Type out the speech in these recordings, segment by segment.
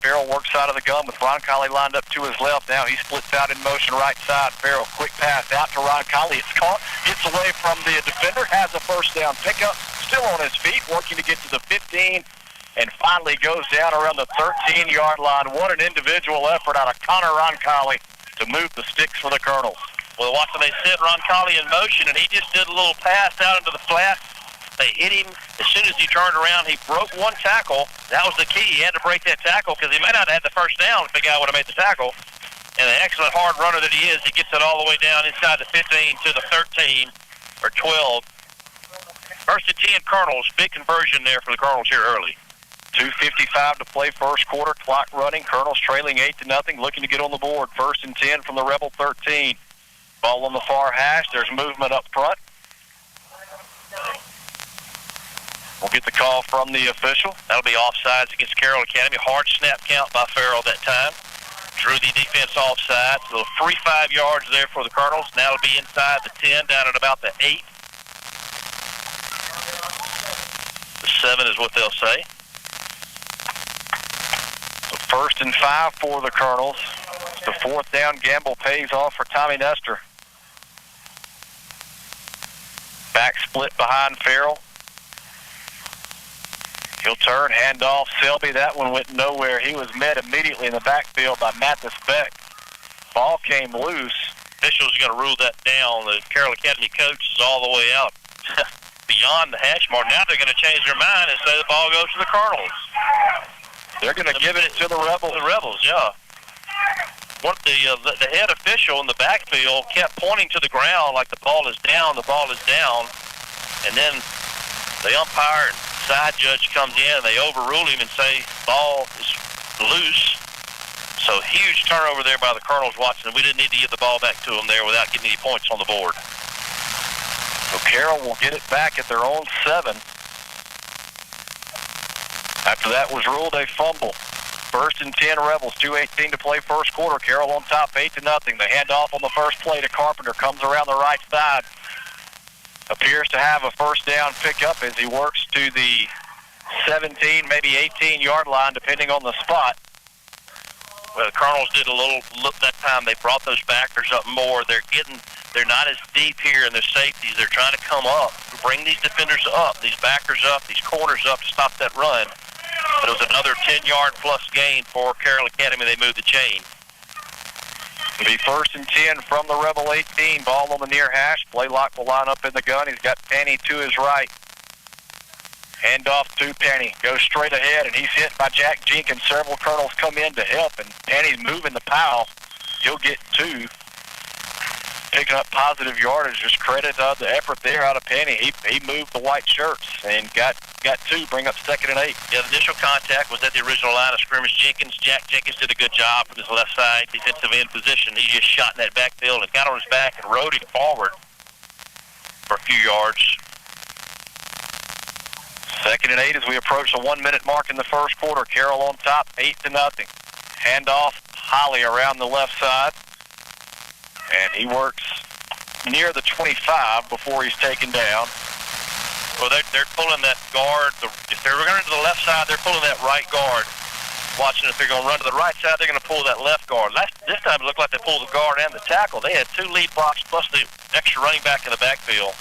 Farrell works out of the gun with Roncalli lined up to his left. Now he splits out in motion right side. Farrell, quick pass out to Roncalli. It's caught, gets away from the defender, has a first down pickup, still on his feet, working to get to the 15, and finally goes down around the 13-yard line. What an individual effort out of Connor Roncalli to move the sticks for the Colonels. Well, watching they set Roncalli in motion, and he just did a little pass out into the flat. They hit him. As soon as he turned around, he broke one tackle. That was the key. He had to break that tackle because he may not have had the first down if the guy would have made the tackle. And an excellent hard runner that he is, he gets it all the way down inside the 15 to the 13 or 12. First and 10 Colonels. Big conversion there for the Colonels here early. 2:55 to play first quarter. Clock running. Colonels trailing 8-0, looking to get on the board. First and 10 from the Rebel 13. Ball on the far hash. There's movement up front. We'll get the call from the official. That'll be offsides against Carroll Academy. Hard snap count by Farrell that time. Drew the defense offside. So free 5 yards there for the Colonels. Now it'll be inside the 10, down at about the 8. The 7 is what they'll say. So first and 5 for the Colonels. The fourth down gamble pays off for Tommy Nestor. Back split behind Farrell. He'll turn, hand off Selby. That one went nowhere. He was met immediately in the backfield by Mathis Beck. Ball came loose. Officials are going to rule that down. The Carroll Academy coach is all the way out beyond the hash mark. Now they're going to change their mind and say the ball goes to the Colonels. They're going to give it to the Rebels. The Rebels, yeah. The head official in the backfield kept pointing to the ground like the ball is down, and then the umpire and side judge comes in and they overrule him and say ball is loose. So huge turnover there by the Colonels watching. We didn't need to get the ball back to them there without getting any points on the board. So Carroll will get it back at their own 7. After that was ruled a fumble. First and 10 Rebels, 2:18 to play first quarter. Carroll on top, 8-0. The handoff on the first play to Carpenter comes around the right side. Appears to have a first down pickup as he works to the 17, maybe 18-yard line, depending on the spot. Well, the Colonels did a little look that time. They brought those backers up more. They're not as deep here in their safeties. They're trying to come up, bring these defenders up, these backers up, these corners up to stop that run. But it was another 10-yard plus gain for Carroll Academy. They moved the chain. It'll be first and 10 from the Rebel 18. Ball on the near hash. Blaylock will line up in the gun. He's got Penny to his right. Handoff to Penny. Goes straight ahead, and he's hit by Jack Jenkins. Several Colonels come in to help, and Penny's moving the pile. He'll get 2. Picking up positive yardage. Just credit the effort there out of Penny. He moved the white shirts and got 2, bring up second and 8. Yeah, the initial contact was at the original line of scrimmage. Jack Jenkins did a good job from his left side defensive end position. He just shot in that backfield and got on his back and rode it forward for a few yards. Second and 8 as we approach the 1-minute mark in the first quarter. Carroll on top, 8-0. Handoff, Holly around the left side. And he works near the 25 before he's taken down. Well, they're pulling that guard. If they're running to the left side, they're pulling that right guard. Watching if they're going to run to the right side, they're going to pull that left guard. This time it looked like they pulled the guard and the tackle. They had 2 lead blocks plus the extra running back in the backfield.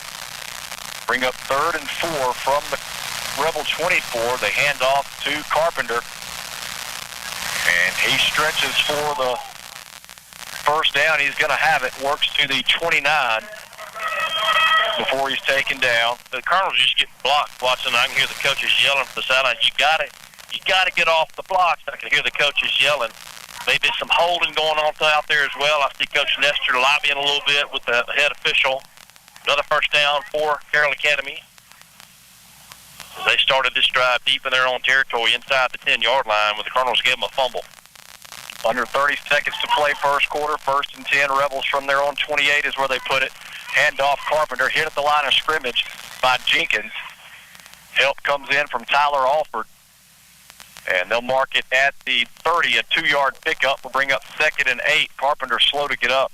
Bring up 3rd and 4 from the Rebel 24. They hand off to Carpenter. And he stretches for the first down. He's going to have it. Works to the 29 before he's taken down. The Colonels just get blocked watching. I can hear the coaches yelling from the sideline. You got to get off the blocks. I can hear the coaches yelling. Maybe some holding going on out there as well. I see Coach Nestor lobbying a little bit with the head official. Another first down for Carroll Academy. They started this drive deep in their own territory inside the 10-yard line when the Colonels gave them a fumble. Under 30 seconds to play first quarter. First and 10, Rebels from their own 28 is where they put it. Handoff Carpenter, hit at the line of scrimmage by Jenkins. Help comes in from Tyler Alford. And they'll mark it at the 30, a 2-yard pickup will bring up 2nd and 8. Carpenter slow to get up.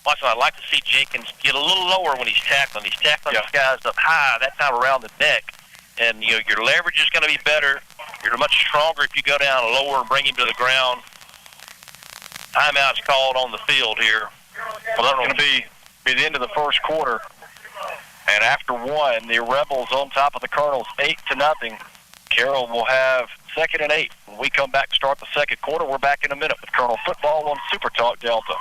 Watson, I'd like to see Jenkins get a little lower when he's tackling. He's tackling these guys up high, that time around the neck. And, your leverage is going to be better. You're much stronger if you go down lower and bring him to the ground. Timeout's called on the field here. Well, that's going to be the end of the first quarter. And after one, the Rebels on top of the Colonels, 8-0. Carroll will have 2nd and 8. When we come back to start the second quarter, we're back in a minute with Colonel Football on Super Talk Delta.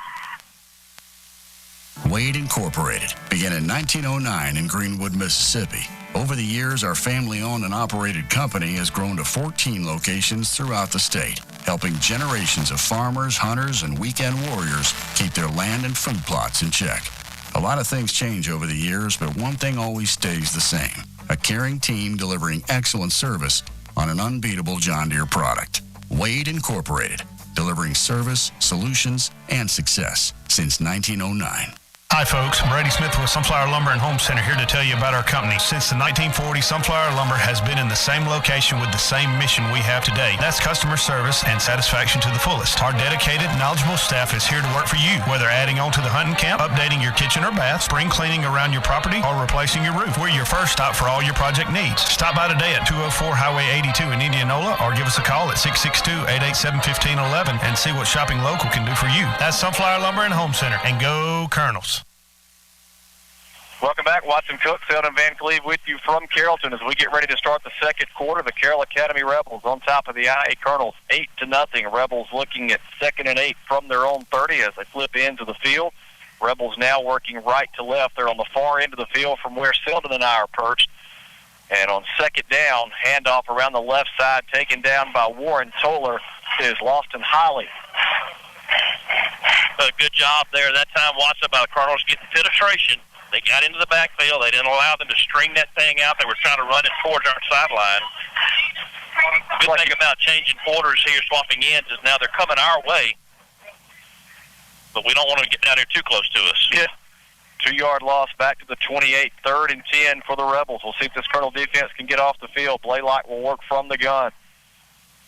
Wade Incorporated began in 1909 in Greenwood, Mississippi. Over the years, our family-owned and operated company has grown to 14 locations throughout the state, helping generations of farmers, hunters, and weekend warriors keep their land and food plots in check. A lot of things change over the years, but one thing always stays the same: a caring team delivering excellent service on an unbeatable John Deere product. Wade Incorporated, delivering service, solutions, and success since 1909. Hi folks, I'm Brady Smith with Sunflower Lumber and Home Center here to tell you about our company. Since the 1940s, Sunflower Lumber has been in the same location with the same mission we have today. That's customer service and satisfaction to the fullest. Our dedicated, knowledgeable staff is here to work for you, whether adding on to the hunting camp, updating your kitchen or bath, spring cleaning around your property, or replacing your roof. We're your first stop for all your project needs. Stop by today at 204 Highway 82 in Indianola or give us a call at 662-887-1511 and see what shopping local can do for you. That's Sunflower Lumber and Home Center, and go Colonels. Welcome back. Watson Cook, Selden Van Cleve with you from Carrollton as we get ready to start the second quarter. The Carroll Academy Rebels on top of the IA Colonels, 8-0. Rebels looking at 2nd and 8 from their own 30 as they flip into the field. Rebels now working right to left. They're on the far end of the field from where Selden and I are perched. And on second down, handoff around the left side, taken down by Warren Toller, is Lawson Holly. Good job there. That time, Watson by the Colonels getting penetration. They got into the backfield. They didn't allow them to string that thing out. They were trying to run it towards our sideline. The good thing about changing quarters here, swapping ends, is now they're coming our way. But we don't want to get down here too close to us. Yeah. 2-yard loss back to the 28, 3rd and 10 for the Rebels. We'll see if this Colonel defense can get off the field. Blaylock will work from the gun.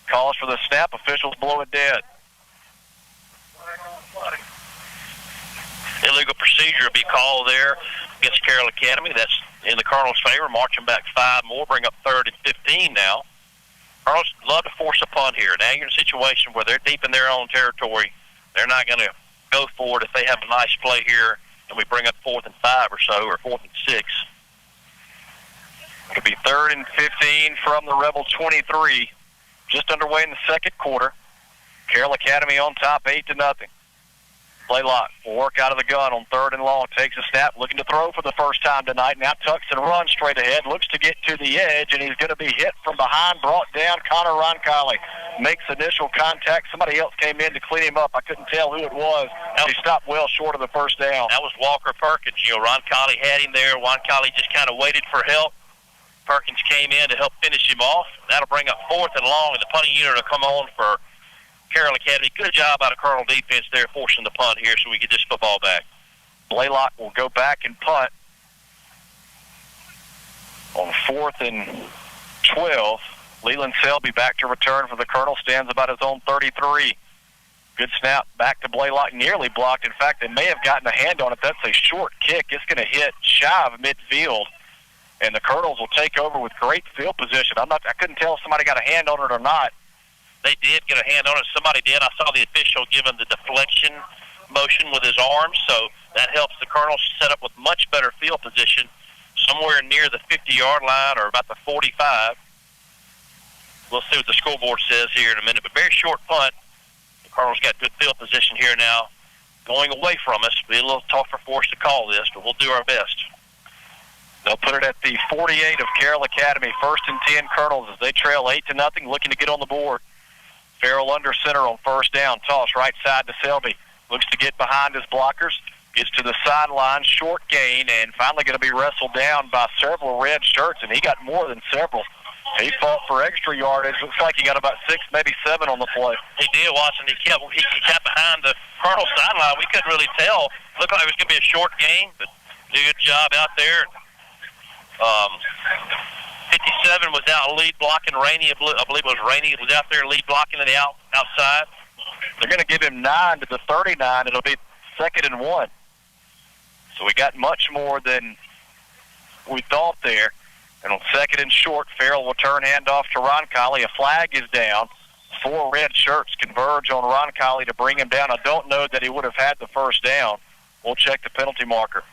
Calls for the snap. Officials blow it dead. Illegal procedure will be called there against Carroll Academy. That's in the Colonel's favor. Marching back 5 more, bring up 3rd and 15 now. Colonels love to force a punt here. Now you're in a situation where they're deep in their own territory. They're not going to go for it if they have a nice play here and we bring up 4th and 5 or so, or 4th and 6. It'll be 3rd and 15 from the Rebel 23. Just underway in the second quarter. Carroll Academy on top, 8-0. Blaylock will work out of the gun on 3rd and long. Takes a snap, looking to throw for the first time tonight. Now tucks and runs straight ahead. Looks to get to the edge, and he's going to be hit from behind, brought down. Connor Roncalli makes initial contact. Somebody else came in to clean him up. I couldn't tell who it was. He stopped well short of the first down. That was Walker Perkins. Roncalli had him there. Roncalli just kind of waited for help. Perkins came in to help finish him off. That'll bring up 4th and long, and the punting unit will come on for Carroll Academy. Good job out of Colonel defense there, forcing the punt here so we get this football back. Blaylock will go back and punt on 4th and 12. Leland Selby back to return for the Colonel. Stands about his own 33. Good snap back to Blaylock, nearly blocked. In fact, they may have gotten a hand on it. That's a short kick. It's going to hit shy of midfield, and the Colonels will take over with great field position. I couldn't tell if somebody got a hand on it or not. They did get a hand on it. Somebody did. I saw the official give him the deflection motion with his arms, so that helps the Colonels set up with much better field position somewhere near the 50-yard line or about the 45. We'll see what the scoreboard says here in a minute, but very short punt. The Colonels got good field position here now. Going away from us. It'll be a little tougher for us to call this, but we'll do our best. They'll put it at the 48 of Carroll Academy. 1st and 10 Colonels as they trail 8-0, looking to get on the board. Farrell under center on 1st down. Toss right side to Selby. Looks to get behind his blockers. Gets to the sideline. Short gain. And finally going to be wrestled down by several red shirts. And he got more than several. He fought for extra yardage. Looks like he got about 6, maybe 7 on the play. He did, Watson. He kept behind the Colonel sideline. We couldn't really tell. Looked like it was going to be a short gain. But did a good job out there. 57 was out lead blocking. Rainey, I believe it was Rainey, was out there lead blocking in the outside. They're going to give him 9 to the 39. It'll be 2nd and 1. So we got much more than we thought there. And on second and short, Farrell will turn handoff to Roncalli. A flag is down. 4 red shirts converge on Roncalli to bring him down. I don't know that he would have had the first down. We'll check the penalty marker.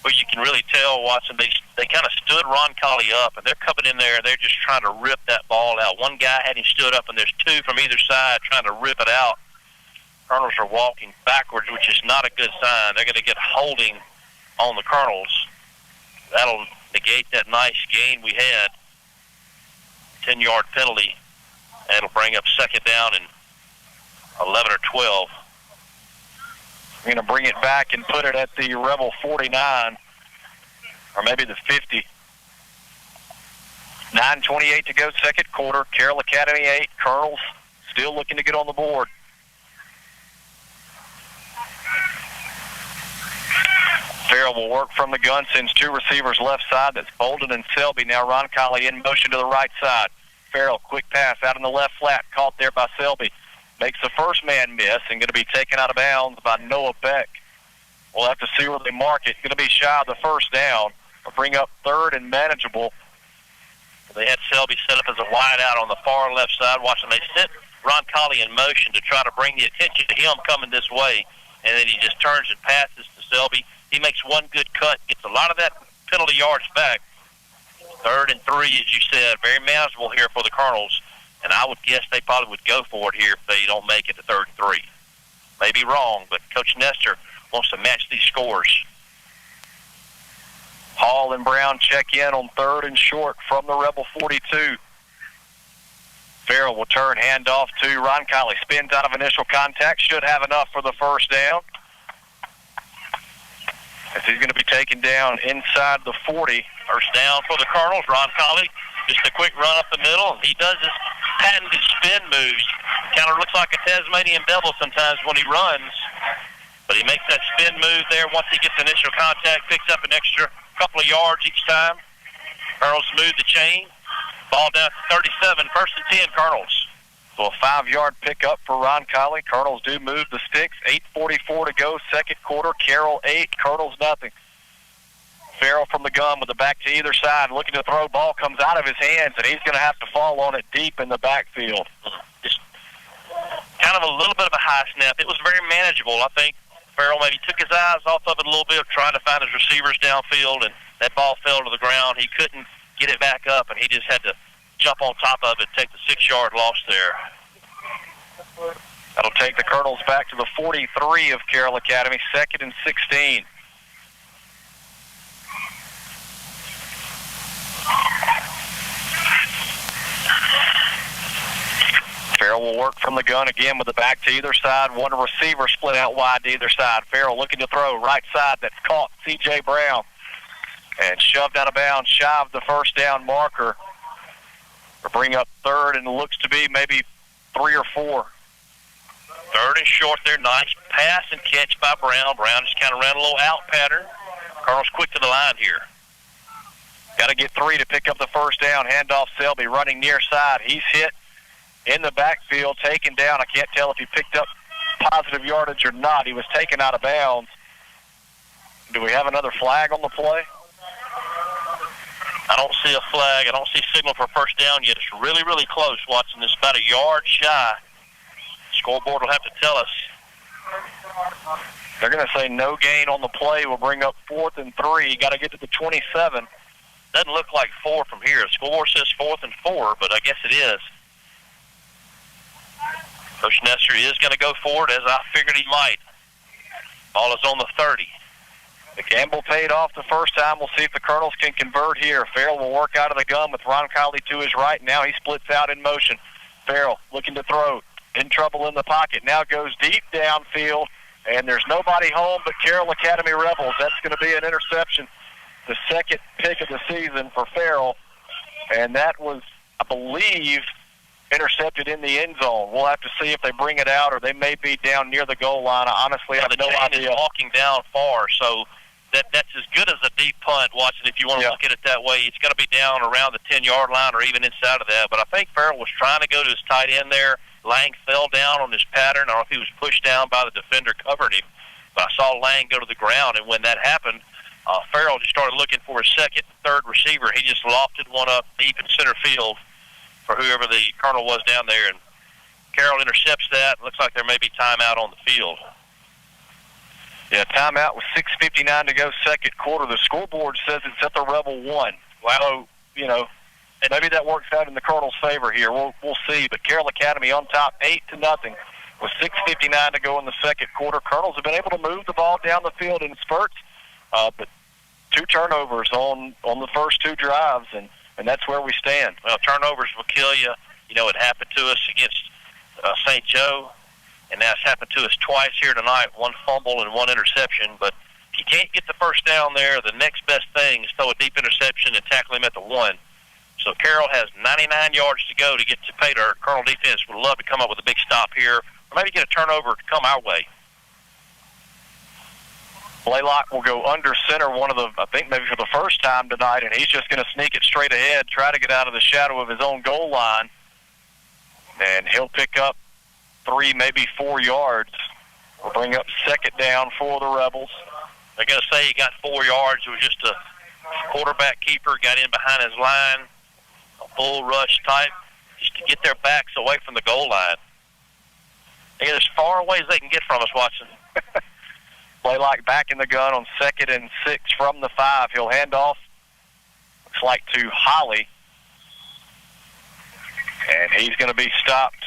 Well, you can really tell, Watson, they kind of stood Roncalli up, and they're coming in there, and they're just trying to rip that ball out. One guy had him stood up, and there's 2 from either side trying to rip it out. Colonels are walking backwards, which is not a good sign. They're going to get holding on the Colonels. That'll negate that nice gain we had. 10-yard penalty. That'll bring up second down and 11 or 12. We're going to bring it back and put it at the Rebel 49, or maybe the 50. 9:28 to go, second quarter. Carroll Academy 8. Colonels still looking to get on the board. Farrell will work from the gun, sends 2 receivers left side. That's Bolden and Selby. Now Roncalli in motion to the right side. Farrell, quick pass out in the left flat, caught there by Selby. Makes the first man miss and going to be taken out of bounds by Noah Beck. We'll have to see where they mark it. Going to be shy of the first down. We'll bring up third and manageable. They had Selby set up as a wide out on the far left side. Watching, they sent Roncalli in motion to try to bring the attention to him coming this way, and then he just turns and passes to Selby. He makes one good cut, gets a lot of that penalty yards back. 3rd and 3, as you said, very manageable here for the Colonels. And I would guess they probably would go for it here if they don't make it to 3rd and 3. Maybe wrong, but Coach Nestor wants to match these scores. Hall and Brown check in on 3rd and short from the Rebel 42. Farrell will turn handoff to Roncalli. Spins out of initial contact. Should have enough for the first down. As he's going to be taken down inside the 40. First down for the Colonels. Roncalli, just a quick run up the middle. He does this patented spin moves. Kind of looks like a Tasmanian devil sometimes when he runs. But he makes that spin move there. Once he gets initial contact, picks up an extra couple of yards each time. Colonels smooth the chain. Ball down to 37. 1st and 10, Colonels. So a 5-yard pickup for Roncalli. Colonels do move the sticks. 8:44 to go, second quarter. Carroll 8, Colonels nothing. Farrell from the gun with the back to either side, looking to throw. Ball comes out of his hands, and he's going to have to fall on it deep in the backfield. Just kind of a little bit of a high snap. It was very manageable. I think Farrell maybe took his eyes off of it a little bit, trying to find his receivers downfield, and that ball fell to the ground. He couldn't get it back up, and he just had to jump on top of it, take the 6-yard loss there. That'll take the Colonels back to the 43 of Carroll Academy, 2nd and 16. Farrell will work from the gun again with the back to either side. One receiver split out wide to either side. Farrell looking to throw right side. That's caught C.J. Brown and shoved out of bounds, shy of the first down marker. We'll bring up 3rd and looks to be maybe 3 or 4. 3rd and short there. Nice pass and catch by Brown. Brown just kind of ran a little out pattern. Colonel's quick to the line here. Got to get 3 to pick up the first down. Handoff Selby running near side. He's hit in the backfield, taken down. I can't tell if he picked up positive yardage or not. He was taken out of bounds. Do we have another flag on the play? I don't see a flag. I don't see signal for first down yet. It's really, really close, Watson. It's about a yard shy. Scoreboard will have to tell us. They're going to say no gain on the play. We'll bring up 4th and 3. Got to get to the 27. Doesn't look like 4 from here. The scoreboard says 4th and 4, but I guess it is. Coach Nestor is going to go for it, as I figured he might. Ball is on the 30. The gamble paid off the first time. We'll see if the Colonels can convert here. Farrell will work out of the gun with Roncalli to his right. Now he splits out in motion. Farrell looking to throw. In trouble in the pocket. Now goes deep downfield, and there's nobody home but Carroll Academy Rebels. That's going to be an interception. The 2nd pick of the season for Farrell. And that was, I believe, intercepted in the end zone. We'll have to see if they bring it out, or they may be down near the goal line. I honestly have no idea. The chain is walking down far, so that's as good as a deep punt, Watson, if you want to look at it that way. It's going to be down around the 10-yard line or even inside of that. But I think Farrell was trying to go to his tight end there. Lang fell down on his pattern. I don't know if he was pushed down by the defender covering him. But I saw Lang go to the ground, and when that happened, Farrell just started looking for his second and third receiver. He just lofted one up deep in center field for whoever the Colonel was down there, and Carroll intercepts that. Looks like there may be timeout on the field. Yeah, timeout with 6:59 to go, second quarter. The scoreboard says it's at the Rebel 1. Wow. So, you know, maybe that works out in the Colonel's favor here. We'll see. But Carroll Academy on top, 8-0, with 6:59 to go in the second quarter. Colonels have been able to move the ball down the field in spurts, but 2 turnovers on the first 2 drives, and that's where we stand. Well, turnovers will kill you. You know, it happened to us against St. Joe, and that's happened to us twice here tonight, 1 fumble and 1 interception. But if you can't get the first down there, the next best thing is throw a deep interception and tackle him at the 1. So Carroll has 99 yards to go to get to pay dirt. Colonel defense would love to come up with a big stop here, or maybe get a turnover to come our way. Blaylock will go under center, I think maybe for the first time tonight, and he's just going to sneak it straight ahead, try to get out of the shadow of his own goal line, and he'll pick up 3, maybe 4 yards. We'll bring up second down for the Rebels. They're going to say he got 4 yards. It was just a quarterback keeper, got in behind his line, a bull rush type, just to get their backs away from the goal line. They get as far away as they can get from us, Watson. Blaylock back in the gun on 2nd and 6 from the 5. He'll hand off, looks like to Holly. And he's going to be stopped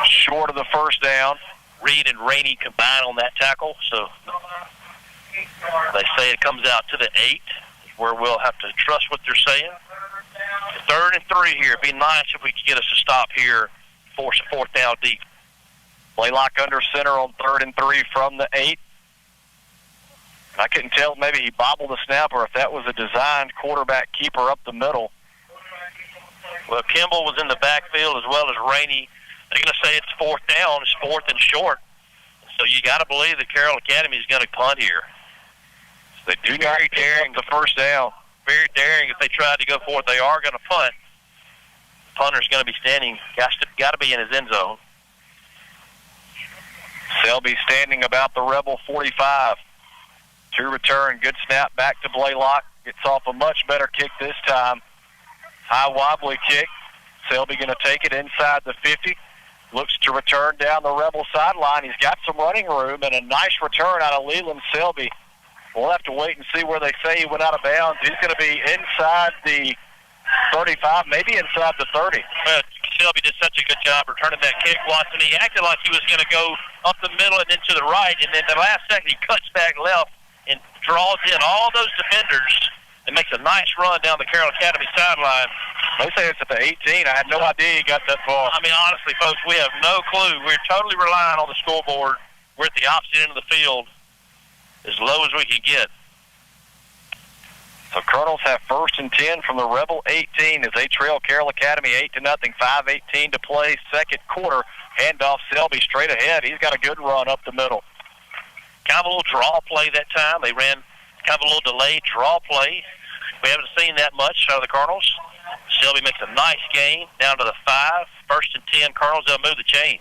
short of the first down. Reed and Rainey combine on that tackle, so they say it comes out to the 8, where we'll have to trust what they're saying. 3rd and 3 here. It'd be nice if we could get us a stop here, force a 4th down deep. Blaylock under center on 3rd and 3 from the 8. I couldn't tell if maybe he bobbled the snap or if that was a designed quarterback keeper up the middle. Well, Kimball was in the backfield as well as Rainey. They're going to say it's 4th down. It's 4th and short. So you got to believe that Carroll Academy is going to punt here. So they do very daring the first down. Very daring. If they tried to go for it, they are going to punt. The punter's going to be standing. Got to be in his end zone. Selby standing about the Rebel 45. To return, good snap back to Blaylock. Gets off a much better kick this time. High wobbly kick. Selby going to take it inside the 50. Looks to return down the Rebel sideline. He's got some running room and a nice return out of Leland Selby. We'll have to wait and see where they say he went out of bounds. He's going to be inside the 35, maybe inside the 30. Well, Selby did such a good job returning that kick, Watson. He acted like he was going to go up the middle and then to the right, and then the last second he cuts back left and draws in all those defenders and makes a nice run down the Carroll Academy sideline. They say it's at the 18. I had no idea he got that far. I mean, honestly, folks, we have no clue. We're totally relying on the scoreboard. We're at the opposite end of the field, as low as we can get. So Colonels have 1st and 10 from the Rebel 18 as they trail Carroll Academy 8-0, 5:18 to play, second quarter. Handoff Selby straight ahead. He's got a good run up the middle. Kind of a little draw play that time. They ran kind of a little delayed draw play. We haven't seen that much out of the Colonels. Selby makes a nice gain down to the 5. 1st and 10 Colonels. They'll move the chain.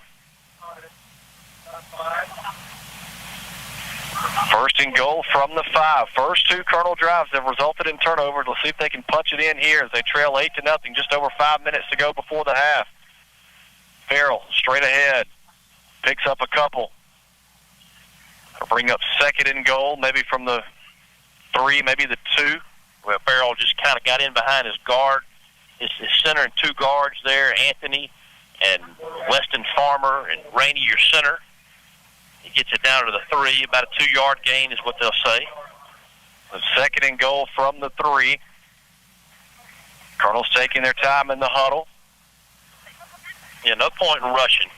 1st and goal from the 5. First 2 Colonel drives have resulted in turnovers. Let's see if they can punch it in here as they trail 8-0, just over 5 minutes to go before the half. Farrell straight ahead. Picks up a couple. They'll bring up 2nd and goal, maybe from the 3, maybe the 2. Well, Farrell just kind of got in behind his guard. His center and 2 guards there, Anthony and Weston Farmer and Rainey, your center. He gets it down to the 3. About a 2-yard gain is what they'll say. The 2nd and goal from the 3. Colonels taking their time in the huddle. Yeah, no point in rushing.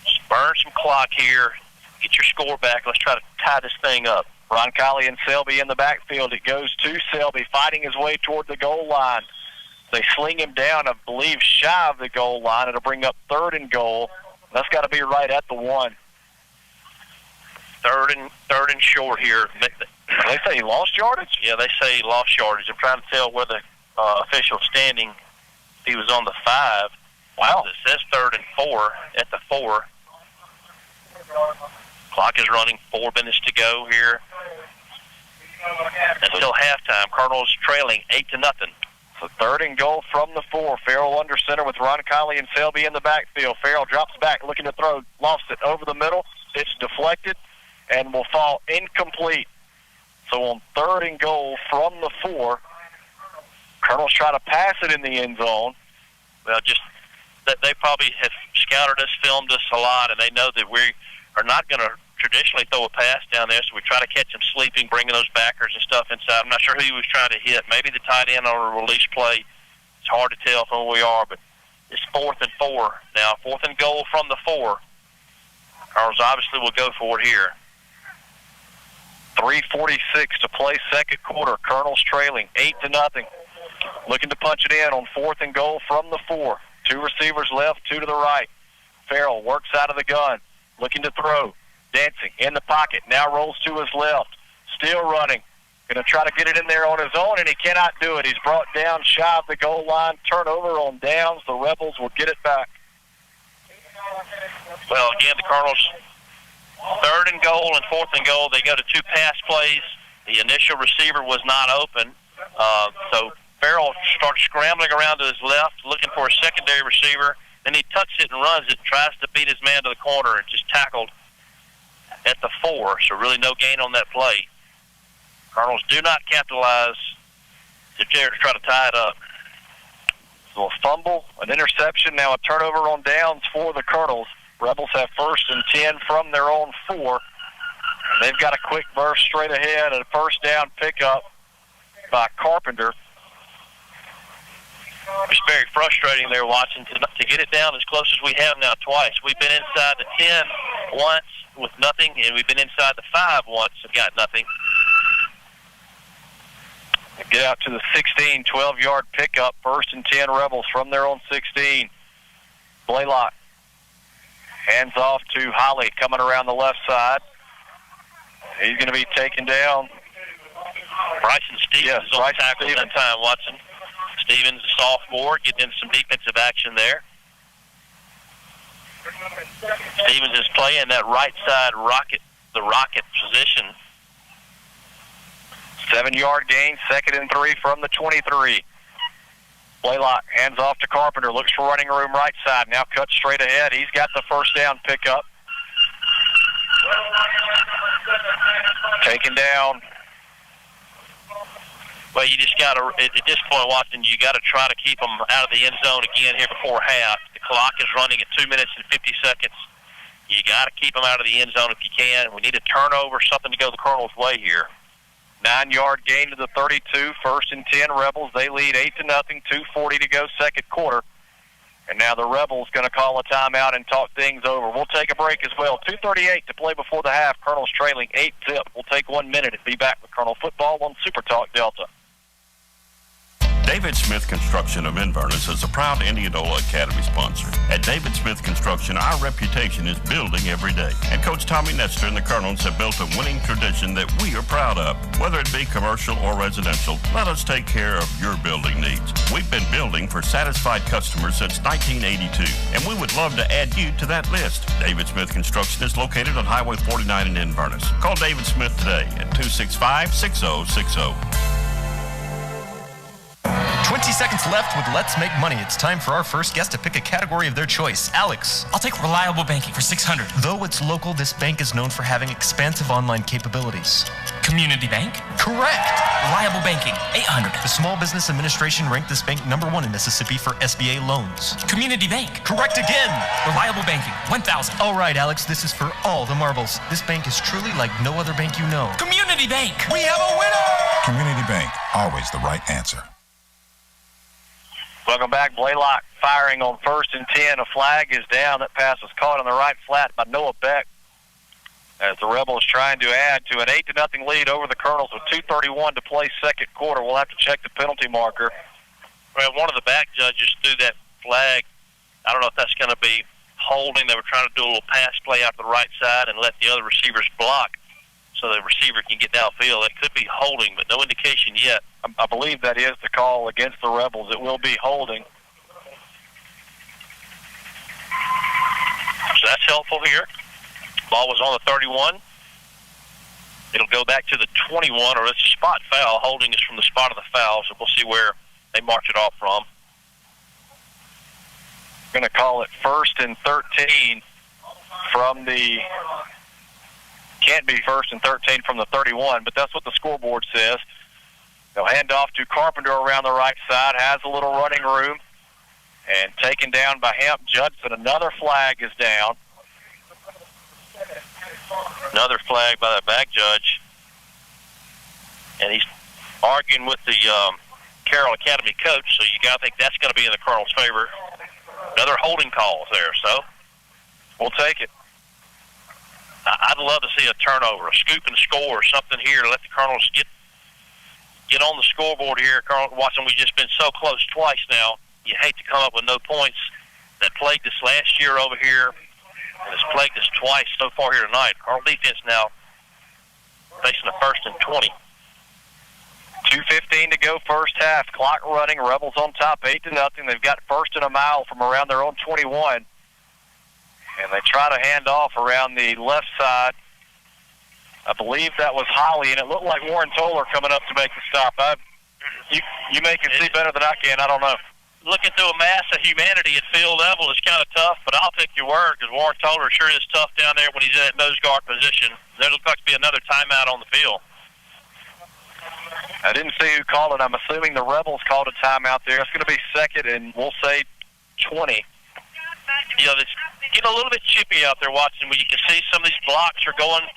Just burn some clock here. Get your score back. Let's try to tie this thing up. Roncalli and Selby in the backfield. It goes to Selby, fighting his way toward the goal line. They sling him down, I believe, shy of the goal line. It'll bring up 3rd and goal. That's got to be right at the 1. Third and short here. They say he lost yardage? Yeah, they say he lost yardage. I'm trying to tell where the official standing, if he was on the 5. Wow. It says 3rd and 4 at the 4. Clock is running, 4 minutes to go here. until halftime. Cardinals trailing 8-0. So 3rd and goal from the 4. Farrell under center with Ron Colley and Selby in the backfield. Farrell drops back, looking to throw, lost it over the middle. It's deflected and will fall incomplete. So on 3rd and goal from the 4, Colonels try to pass it in the end zone. Well, just that they probably have scouted us, filmed us a lot, and they know that we are not going to traditionally throw a pass down there, so we try to catch them sleeping, bringing those backers and stuff inside. I'm not sure who he was trying to hit. Maybe the tight end on a release play. It's hard to tell from where we are, but it's 4th and 4. Now, 4th and goal from the 4. Cardinals obviously will go for it here. 3:46 to play second quarter. Colonels trailing 8-0. Looking to punch it in on 4th and goal from the 4. 2 receivers left, 2 to the right. Farrell works out of the gun, looking to throw. Dancing in the pocket, now rolls to his left. Still running. Going to try to get it in there on his own, and he cannot do it. He's brought down shy of the goal line. Turnover on downs. The Rebels will get it back. Well, again, the Cardinals, 3rd and goal and 4th and goal. They go to 2 pass plays. The initial receiver was not open. So Farrell starts scrambling around to his left, looking for a secondary receiver. Then he tucks it and runs it, tries to beat his man to the corner, and just tackled at the 4, so really no gain on that play. Cardinals do not capitalize to try to tie it up. So a fumble, an interception, now a turnover on downs for the Colonels. Rebels have 1st and 10 from their own 4. They've got a quick burst straight ahead, and a first down pickup by Carpenter. It's very frustrating there watching to get it down as close as we have now twice. We've been inside the 10 once with nothing, and we've been inside the 5 once and got nothing. Get out to the 16, 12-yard pickup. 1st and 10 Rebels from their own 16. Blaylock hands off to Holly coming around the left side. He's going to be taken down. Bryson Stevens is on tackle that time, Watson. Stevens, a sophomore, getting into some defensive action there. Stevens is playing that right side rocket position. 7-yard gain, 2nd and 3 from the 23. Blaylock hands off to Carpenter, looks for running room right side, now cuts straight ahead. He's got the first down pickup. Taken down. Well, you just got to, at this point, Watson, you got to try to keep them out of the end zone again here before half. The clock is running at 2 minutes and 50 seconds. You got to keep them out of the end zone if you can. We need a turnover, something to go the Colonels' way here. 9-yard gain to the 32, 1st and 10 Rebels. They lead 8-0, 2:40 to go second quarter. And now the Rebels going to call a timeout and talk things over. We'll take a break as well. 2:38 to play before the half. Colonels trailing 8-0. We'll take 1 minute and be back with Colonel Football on Super Talk Delta. David Smith Construction of Inverness is a proud Indianola Academy sponsor. At David Smith Construction, our reputation is building every day. And Coach Tommy Nestor and the Colonels have built a winning tradition that we are proud of. Whether it be commercial or residential, let us take care of your building needs. We've been building for satisfied customers since 1982, and we would love to add you to that list. David Smith Construction is located on Highway 49 in Inverness. Call David Smith today at 265-6060. 20 seconds left with Let's Make Money. It's time for our first guest to pick a category of their choice. Alex. I'll take reliable banking for $600. Though it's local, this bank is known for having expansive online capabilities. Community Bank? Correct. Reliable banking, $800. The Small Business Administration ranked this bank #1 in Mississippi for SBA loans. Community Bank? Correct again. Reliable banking, $1,000. All right, Alex, this is for all the marbles. This bank is truly like no other bank you know. Community Bank! We have a winner! Community Bank, always the right answer. Welcome back. Blaylock firing on 1st and 10. A flag is down. That pass was caught on the right flat by Noah Beck as the Rebels trying to add to an 8-0 lead over the Colonels with 2:31 to play second quarter. We'll have to check the penalty marker. Well, one of the back judges threw that flag. I don't know if that's going to be holding. They were trying to do a little pass play out to the right side and let the other receivers block so the receiver can get downfield. It could be holding, but no indication yet. I believe that is the call against the Rebels. It will be holding. So that's helpful here. Ball was on the 31. It'll go back to the 21, or it's a spot foul. Holding is from the spot of the foul, so we'll see where they march it off from. Going to call it 1st and 13 from the, can't be 1st and 13 from the 31, but that's what the scoreboard says. They'll hand off to Carpenter around the right side, has a little running room, and taken down by Hemp Judson. Another flag is down. Another flag by the back judge. And he's arguing with the Carroll Academy coach, so you got to think that's going to be in the Colonel's favor. Another holding call there, so we'll take it. I'd love to see a turnover, a scoop and score or something here to let the Colonels get on the scoreboard here. Colonel Watson, we've just been so close twice now. You hate to come up with no points. That plagued us last year over here, and it's plagued us twice so far here tonight. Our defense now facing the 1st and 20. 2:15 to go, first half. Clock running. Rebels on top, 8-0. They've got 1st and a mile from around their own 21. And they try to hand off around the left side. I believe that was Holly, and it looked like Warren Toller coming up to make the stop. You may can see better than I can. I don't know. Looking through a mass of humanity at field level is kind of tough, but I'll take your word, because Warren Toller sure is tough down there when he's in that nose guard position. There looks like to be another timeout on the field. I didn't see who called it. I'm assuming the Rebels called a timeout there. It's going to be 2nd and we'll say 20. You know, it's getting a little bit chippy out there watching, where you can see some of these blocks are going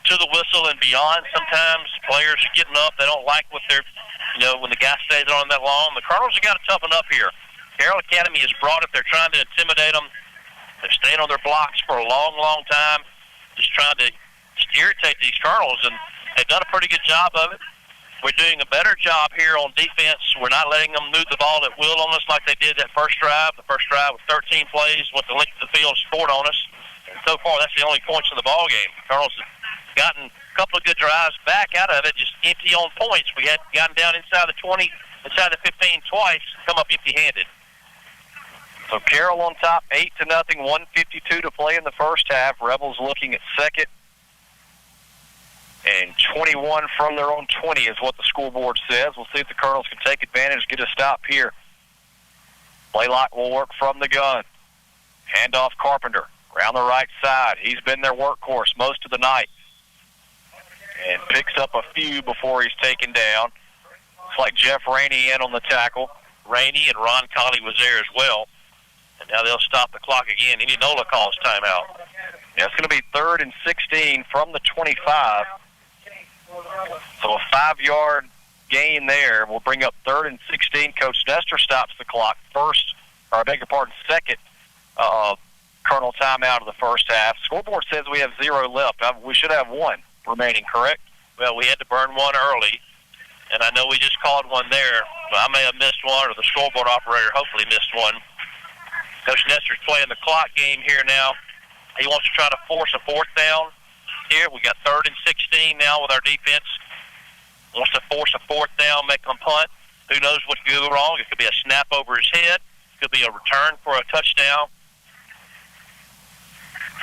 to the whistle and beyond. Sometimes players are getting up. They don't like what they're, when the guy stays on that long. The Colonels have got to toughen up here. Carroll Academy has brought it. They're trying to intimidate them. They're staying on their blocks for a long, long time, just trying to irritate these Colonels, and they've done a pretty good job of it. We're doing a better job here on defense. We're not letting them move the ball at will on us like they did that first drive. The first drive with 13 plays, what the length of the field scored on us. And so far, that's the only points in the ball game. The Colonels have gotten a couple of good drives back out of it, just empty on points. We had gotten down inside the 20, inside the 15 twice, come up empty-handed. So Carroll on top, 8-0, 1:52 to play in the first half. Rebels looking at 2nd and 21 from their own 20 is what the scoreboard says. We'll see if the Colonels can take advantage, get a stop here. Blaylock will work from the gun. Hand off Carpenter around the right side. He's been their workhorse most of the night and picks up a few before he's taken down. Looks like Jeff Rainey in on the tackle. Rainey and Ron Colley was there as well. And now they'll stop the clock again. Indianola calls timeout. Yeah, it's going to be 3rd and 16 from the 25. So a 5-yard gain there will bring up 3rd and 16. Coach Nestor stops the clock. 2nd Colonel timeout of the first half. Scoreboard says we have 0 left. We should have 1 remaining, correct? Well, we had to burn 1 early, and I know we just called 1 there, but I may have missed 1, or the scoreboard operator hopefully missed 1. Coach Nestor's playing the clock game here now. He wants to try to force a 4th down here. We got 3rd and 16 now with our defense. Wants to force a 4th down, make them punt. Who knows what could go wrong? It could be a snap over his head. It could be a return for a touchdown.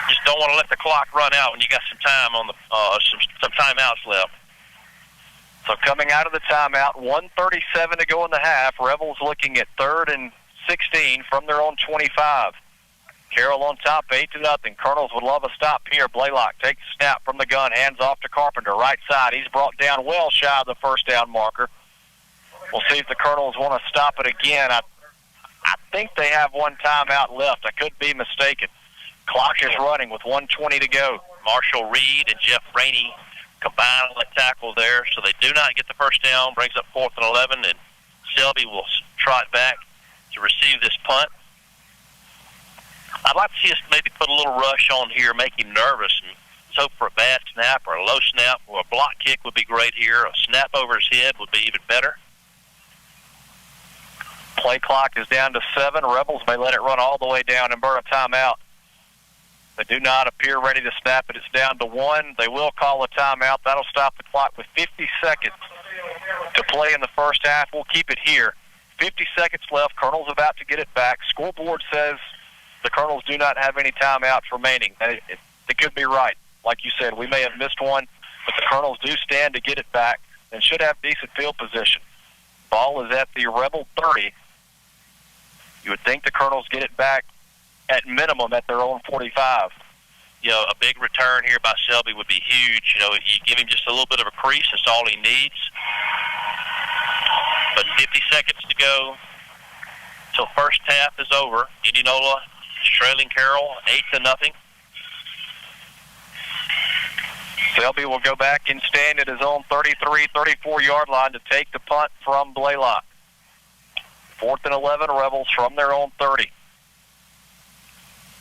Just don't want to let the clock run out when you got some time on the some timeouts left. So coming out of the timeout, 1:37 to go in the half. Rebels looking at 3rd and 16 from their own 25. Carroll on top, 8-0. Colonels would love a stop here. Blaylock takes a snap from the gun, hands off to Carpenter, right side. He's brought down well shy of the first down marker. We'll see if the Colonels want to stop it again. I think they have 1 timeout left. I could be mistaken. Clock is running with 1:20 to go. Marshall Reed and Jeff Rainey combine on the tackle there, so they do not get the first down. Brings up 4th and 11, and Selby will trot back to receive this punt. I'd like to see us maybe put a little rush on here, make him nervous, and hope for a bad snap or a low snap, or a block kick would be great here. A snap over his head would be even better. Play clock is down to 7. Rebels may let it run all the way down and burn a timeout. They do not appear ready to snap it. It's down to 1. They will call a timeout. That'll stop the clock with 50 seconds to play in the first half. We'll keep it here. 50 seconds left. Colonel's about to get it back. Scoreboard says the Colonels do not have any timeouts remaining. They could be right. Like you said, we may have missed 1. but the Colonels do stand to get it back and should have decent field position. Ball is at the Rebel 30. You would think the Colonels get it back at minimum at their own 45. You know, a big return here by Selby would be huge. You know, you give him just a little bit of a crease, that's all he needs. But 50 seconds to go till first half is over. Indianola is trailing Carroll 8-0. Selby will go back and stand at his own 33, 34-yard line to take the punt from Blaylock. 4th and 11, Rebels from their own 30.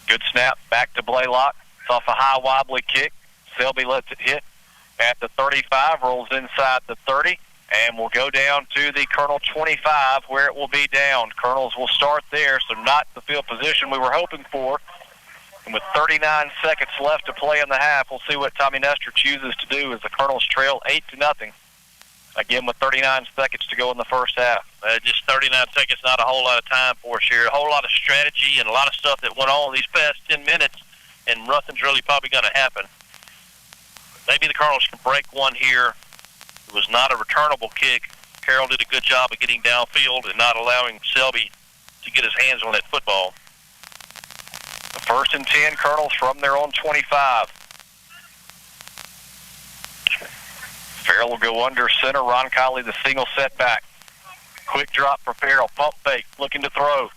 Good snap back to Blaylock. It's off a high wobbly kick. Selby lets it hit at the 35, rolls inside the 30, and will go down to the Colonel 25 where it will be down. Colonels will start there, so not the field position we were hoping for. And with 39 seconds left to play in the half, we'll see what Tommy Nestor chooses to do as the Colonels trail 8-0. Again, with 39 seconds to go in the first half. Just 39 seconds, not a whole lot of time for us here. A whole lot of strategy and a lot of stuff that went on these past 10 minutes, and nothing's really probably going to happen. Maybe the Colonels can break one here. It was not a returnable kick. Carroll did a good job of getting downfield and not allowing Selby to get his hands on that football. The 1st and 10, Colonels from their own 25. Farrell will go under center. Ron Colley, the single setback. Quick drop for Farrell. Pump fake, looking to throw.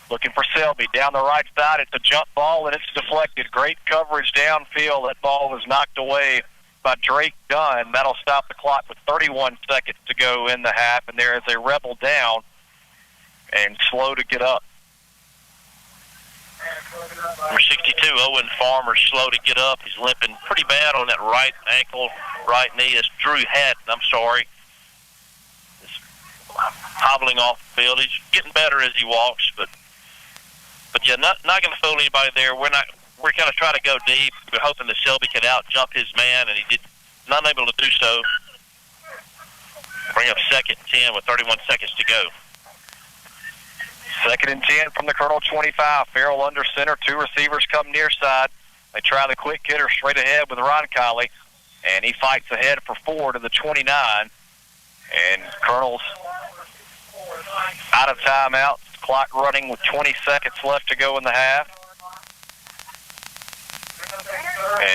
Looking for Selby. Down the right side, it's a jump ball, and it's deflected. Great coverage downfield. That ball was knocked away by Drake Dunn. That'll stop the clock with 31 seconds to go in the half, and there is a Rebel down and slow to get up. Number 62, Owen Farmer, slow to get up. He's limping pretty bad on that right ankle, right knee. It's Drew Hatton, I'm sorry. He's hobbling off the field. He's getting better as he walks, but yeah, not going to fool anybody there. We're going to try to go deep. We're hoping that Selby could out-jump his man, and he did not able to do so. Bring up 2nd and 10 with 31 seconds to go. 2nd and 10 from the Colonel 25. Farrell under center. 2 receivers come near side. They try the quick hitter straight ahead with Ron Colley, and he fights ahead for 4 to the 29. And Colonel's out of timeout. Clock running with 20 seconds left to go in the half.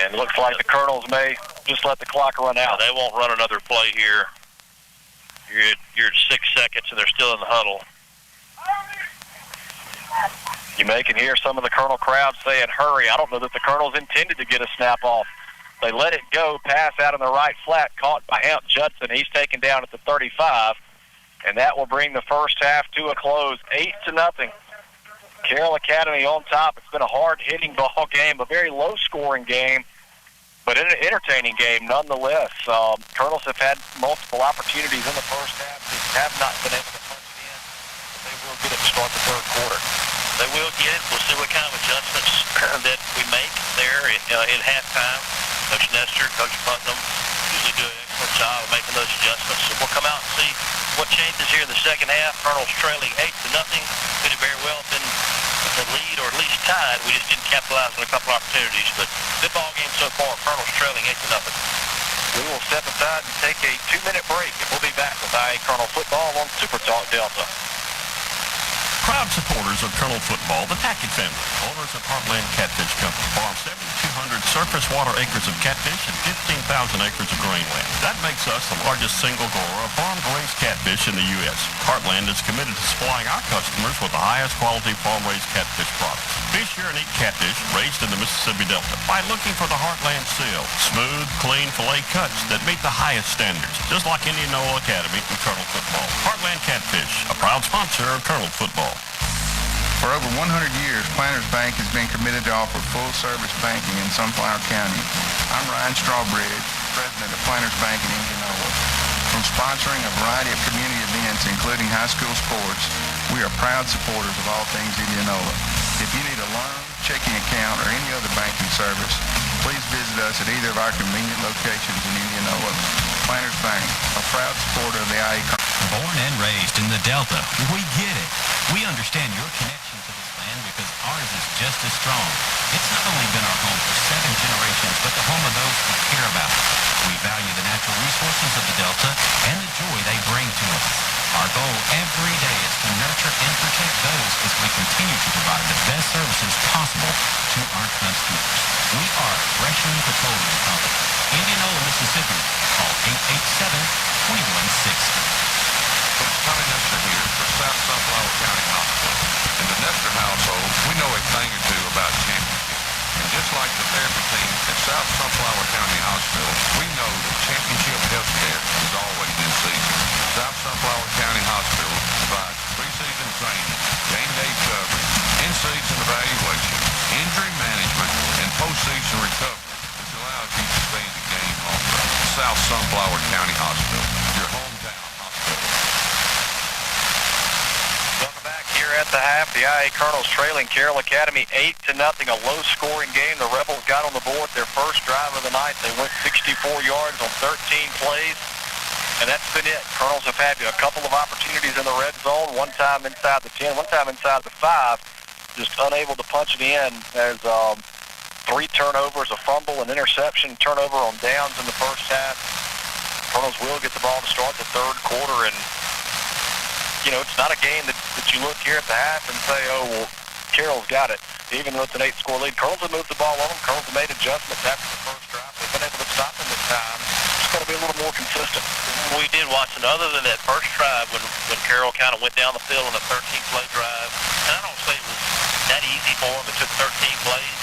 And looks like the Colonels may just let the clock run out. They won't run another play here. You're at 6 seconds, and they're still in the huddle. You may can hear some of the Colonel crowd saying, hurry. I don't know that the Colonels intended to get a snap off. They let it go, pass out in the right flat, caught by Hamp Judson. He's taken down at the 35, and that will bring the first half to a close, 8-0. Carroll Academy on top. It's been a hard-hitting ball game, a very low-scoring game, but an entertaining game nonetheless. Colonels have had multiple opportunities in the first half. They have not been able to punch it in, but they will get it to start the third quarter. They will get it. We'll see what kind of adjustments that we make there in halftime. Coach Nestor, Coach Putnam usually do an excellent job of making those adjustments. So we'll come out and see what changes here in the second half. Colonel's trailing 8-0. Could have very well been the lead or at least tied. We just didn't capitalize on a couple opportunities. But good ball game so far. Colonel's trailing 8-0. We will step aside and take a 2-minute break, and we'll be back with IA Colonel Football on Super Talk Delta. Proud supporters of Colonel Football, the Tackett family, owners of Heartland Catfish Company, farm 7,200 surface water acres of catfish and 15,000 acres of grainland. That makes us the largest single grower of farm-raised catfish in the U.S. Heartland is committed to supplying our customers with the highest quality farm-raised catfish products. Be sure and eat catfish raised in the Mississippi Delta by looking for the Heartland seal. Smooth, clean fillet cuts that meet the highest standards, just like Indianola Academy and Colonel Football. Heartland Catfish, a proud sponsor of Colonel Football. For over 100 years, Planters Bank has been committed to offer full-service banking in Sunflower County. I'm Ryan Strawbridge, president of Planters Bank in Indianola. From sponsoring a variety of community events, including high school sports, we are proud supporters of all things Indianola. If you need a loan, checking account, or any other banking service, please visit us at either of our convenient locations in Indianola. Planters Bank, a proud supporter of the IA. Born and raised in the Delta, we get it. We understand your connection to this land because ours is just as strong. It's not only been our home for 7 generations, but the home of those who care about it. We value the natural resources of the Delta and the joy they bring to us. Our goal every day is to nurture and protect those as we continue to provide the best services possible to our customers. We are Gresham Petroleum Company, Indianola, Mississippi. Call 887-2160. Coach Tommy Nestor here for South Sunflower County Hospital. In the Nestor household, we know a thing or two about championship. And just like the therapy team at South Sunflower County Hospital, we know that championship health care is always in season. South Sunflower County Hospital provides pre-season training, game day coverage, in-season evaluation, injury management, and postseason recovery, which allows you to stay in the game all day. South Sunflower County Hospital, your hometown hospital. Welcome back here at the half. The IA Colonels trailing Carroll Academy 8-0. A low-scoring game. The Rebels got on the board their first drive of the night. They went 64 yards on 13 plays, and that's been it. Colonels have had a couple of opportunities in the red zone, one time inside the 10, one time inside the 5, just unable to punch it in as 3 turnovers, a fumble, an interception, turnover on downs in the first half. Colonels will get the ball to start the third quarter, and you know, it's not a game that you look here at the half and say, oh, well, Carroll's got it. Even though it's an 8-score lead, Colonels have moved the ball on them. Colonels have made adjustments after the first drive. They've been able to stop them this time. It's going to be a little more consistent. We did, Watson, other than that first drive when Carroll kind of went down the field on a 13-play drive, and I don't say it was that easy for them. It took 13 plays,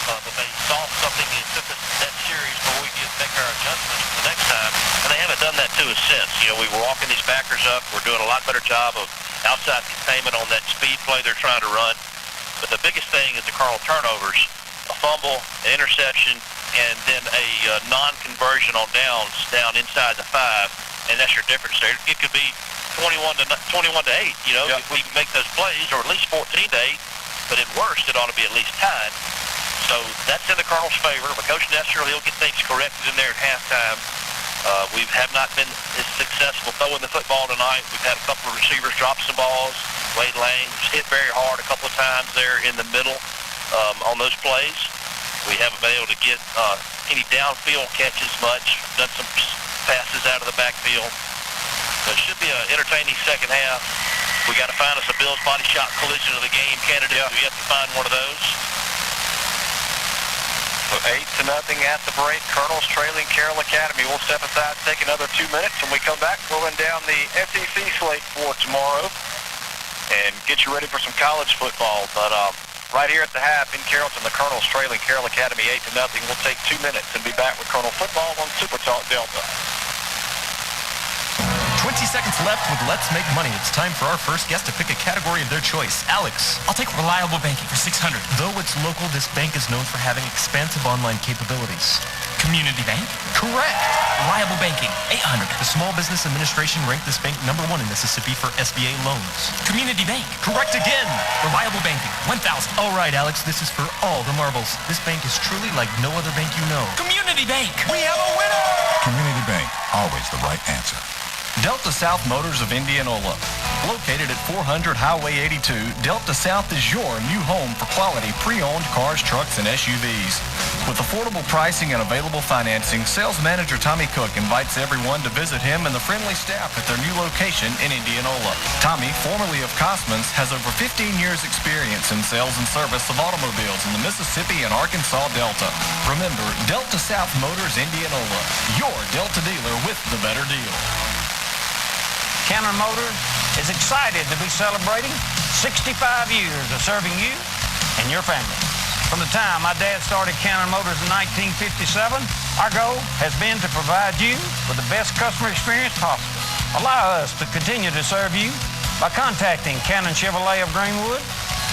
but they saw something and took us that series where we could make our adjustments for the next time, and they haven't done that to us since. You know, we were walking these backers up. We're doing a lot better job of outside containment on that speed play they're trying to run. But the biggest thing is the Colonel turnovers, a fumble, an interception, and then a non-conversion on downs down inside the 5, and that's your difference there. It could be 21 to 8, you know, if we make those plays, or at least 14 to 8, but at worst, it ought to be at least tied. So that's in the Colonel's favor. But Coach Nestor, he'll get things corrected in there at halftime. We have not been as successful throwing the football tonight. We've had a couple of receivers drop some balls. Wade Lang was hit very hard a couple of times there in the middle on those plays. We haven't been able to get any downfield catches much. Done some passes out of the backfield. So it should be an entertaining second half. We got to find us a Bills body shot collision of the game candidate. We have to find one of those. So 8-0 at the break. Colonels trailing Carroll Academy. We'll step aside, take another 2 minutes. When we come back, we'll run down the SEC slate for tomorrow and get you ready for some college football. But right here at the half in Carrollton, the Colonels trailing Carroll Academy 8-0. We'll take 2 minutes and be back with Colonel football on Super Talk Delta. 20 seconds left with Let's Make Money. It's time for our first guest to pick a category of their choice. Alex. I'll take reliable banking for $600. Though it's local, this bank is known for having expansive online capabilities. Community Bank? Correct. Reliable banking, $800. The Small Business Administration ranked this bank #1 in Mississippi for SBA loans. Community Bank? Correct again. Reliable banking, $1,000. All right, Alex, this is for all the marbles. This bank is truly like no other bank you know. Community Bank! We have a winner! Community Bank, always the right answer. Delta South Motors of Indianola. Located at 400 Highway 82, Delta South is your new home for quality pre-owned cars, trucks, and SUVs. With affordable pricing and available financing, sales manager Tommy Cook invites everyone to visit him and the friendly staff at their new location in Indianola. Tommy, formerly of Cosmans, has over 15 years experience in sales and service of automobiles in the Mississippi and Arkansas Delta. Remember, Delta South Motors Indianola, your Delta dealer with the better deal. Cannon Motors is excited to be celebrating 65 years of serving you and your family. From the time my dad started Cannon Motors in 1957, our goal has been to provide you with the best customer experience possible. Allow us to continue to serve you by contacting Cannon Chevrolet of Greenwood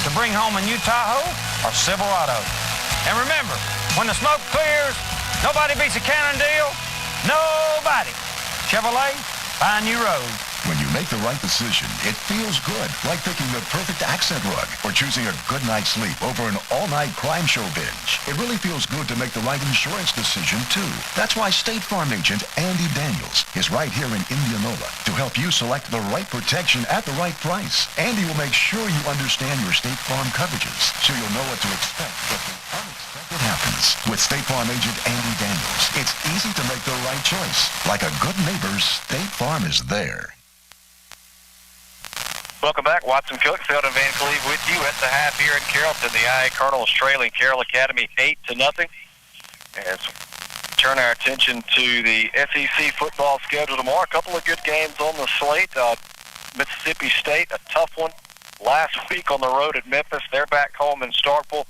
to bring home a new Tahoe or Silverado. And remember, when the smoke clears, nobody beats a Cannon deal. Nobody. Chevrolet, find new road. When you make the right decision, it feels good, like picking the perfect accent rug or choosing a good night's sleep over an all-night crime show binge. It really feels good to make the right insurance decision, too. That's why State Farm agent Andy Daniels is right here in Indianola to help you select the right protection at the right price. Andy will make sure you understand your State Farm coverages so you'll know what to expect if the unexpected happens. With State Farm agent Andy Daniels, it's easy to make the right choice. Like a good neighbor, State Farm is there. Welcome back. Watson Cook, Field and Van Cleve with you at the half here in Carrollton. The IA Colonels trailing Carroll Academy 8-0. As we turn our attention to the SEC football schedule tomorrow, a couple of good games on the slate. Mississippi State, a tough one last week on the road at Memphis. They're back home in Starkville.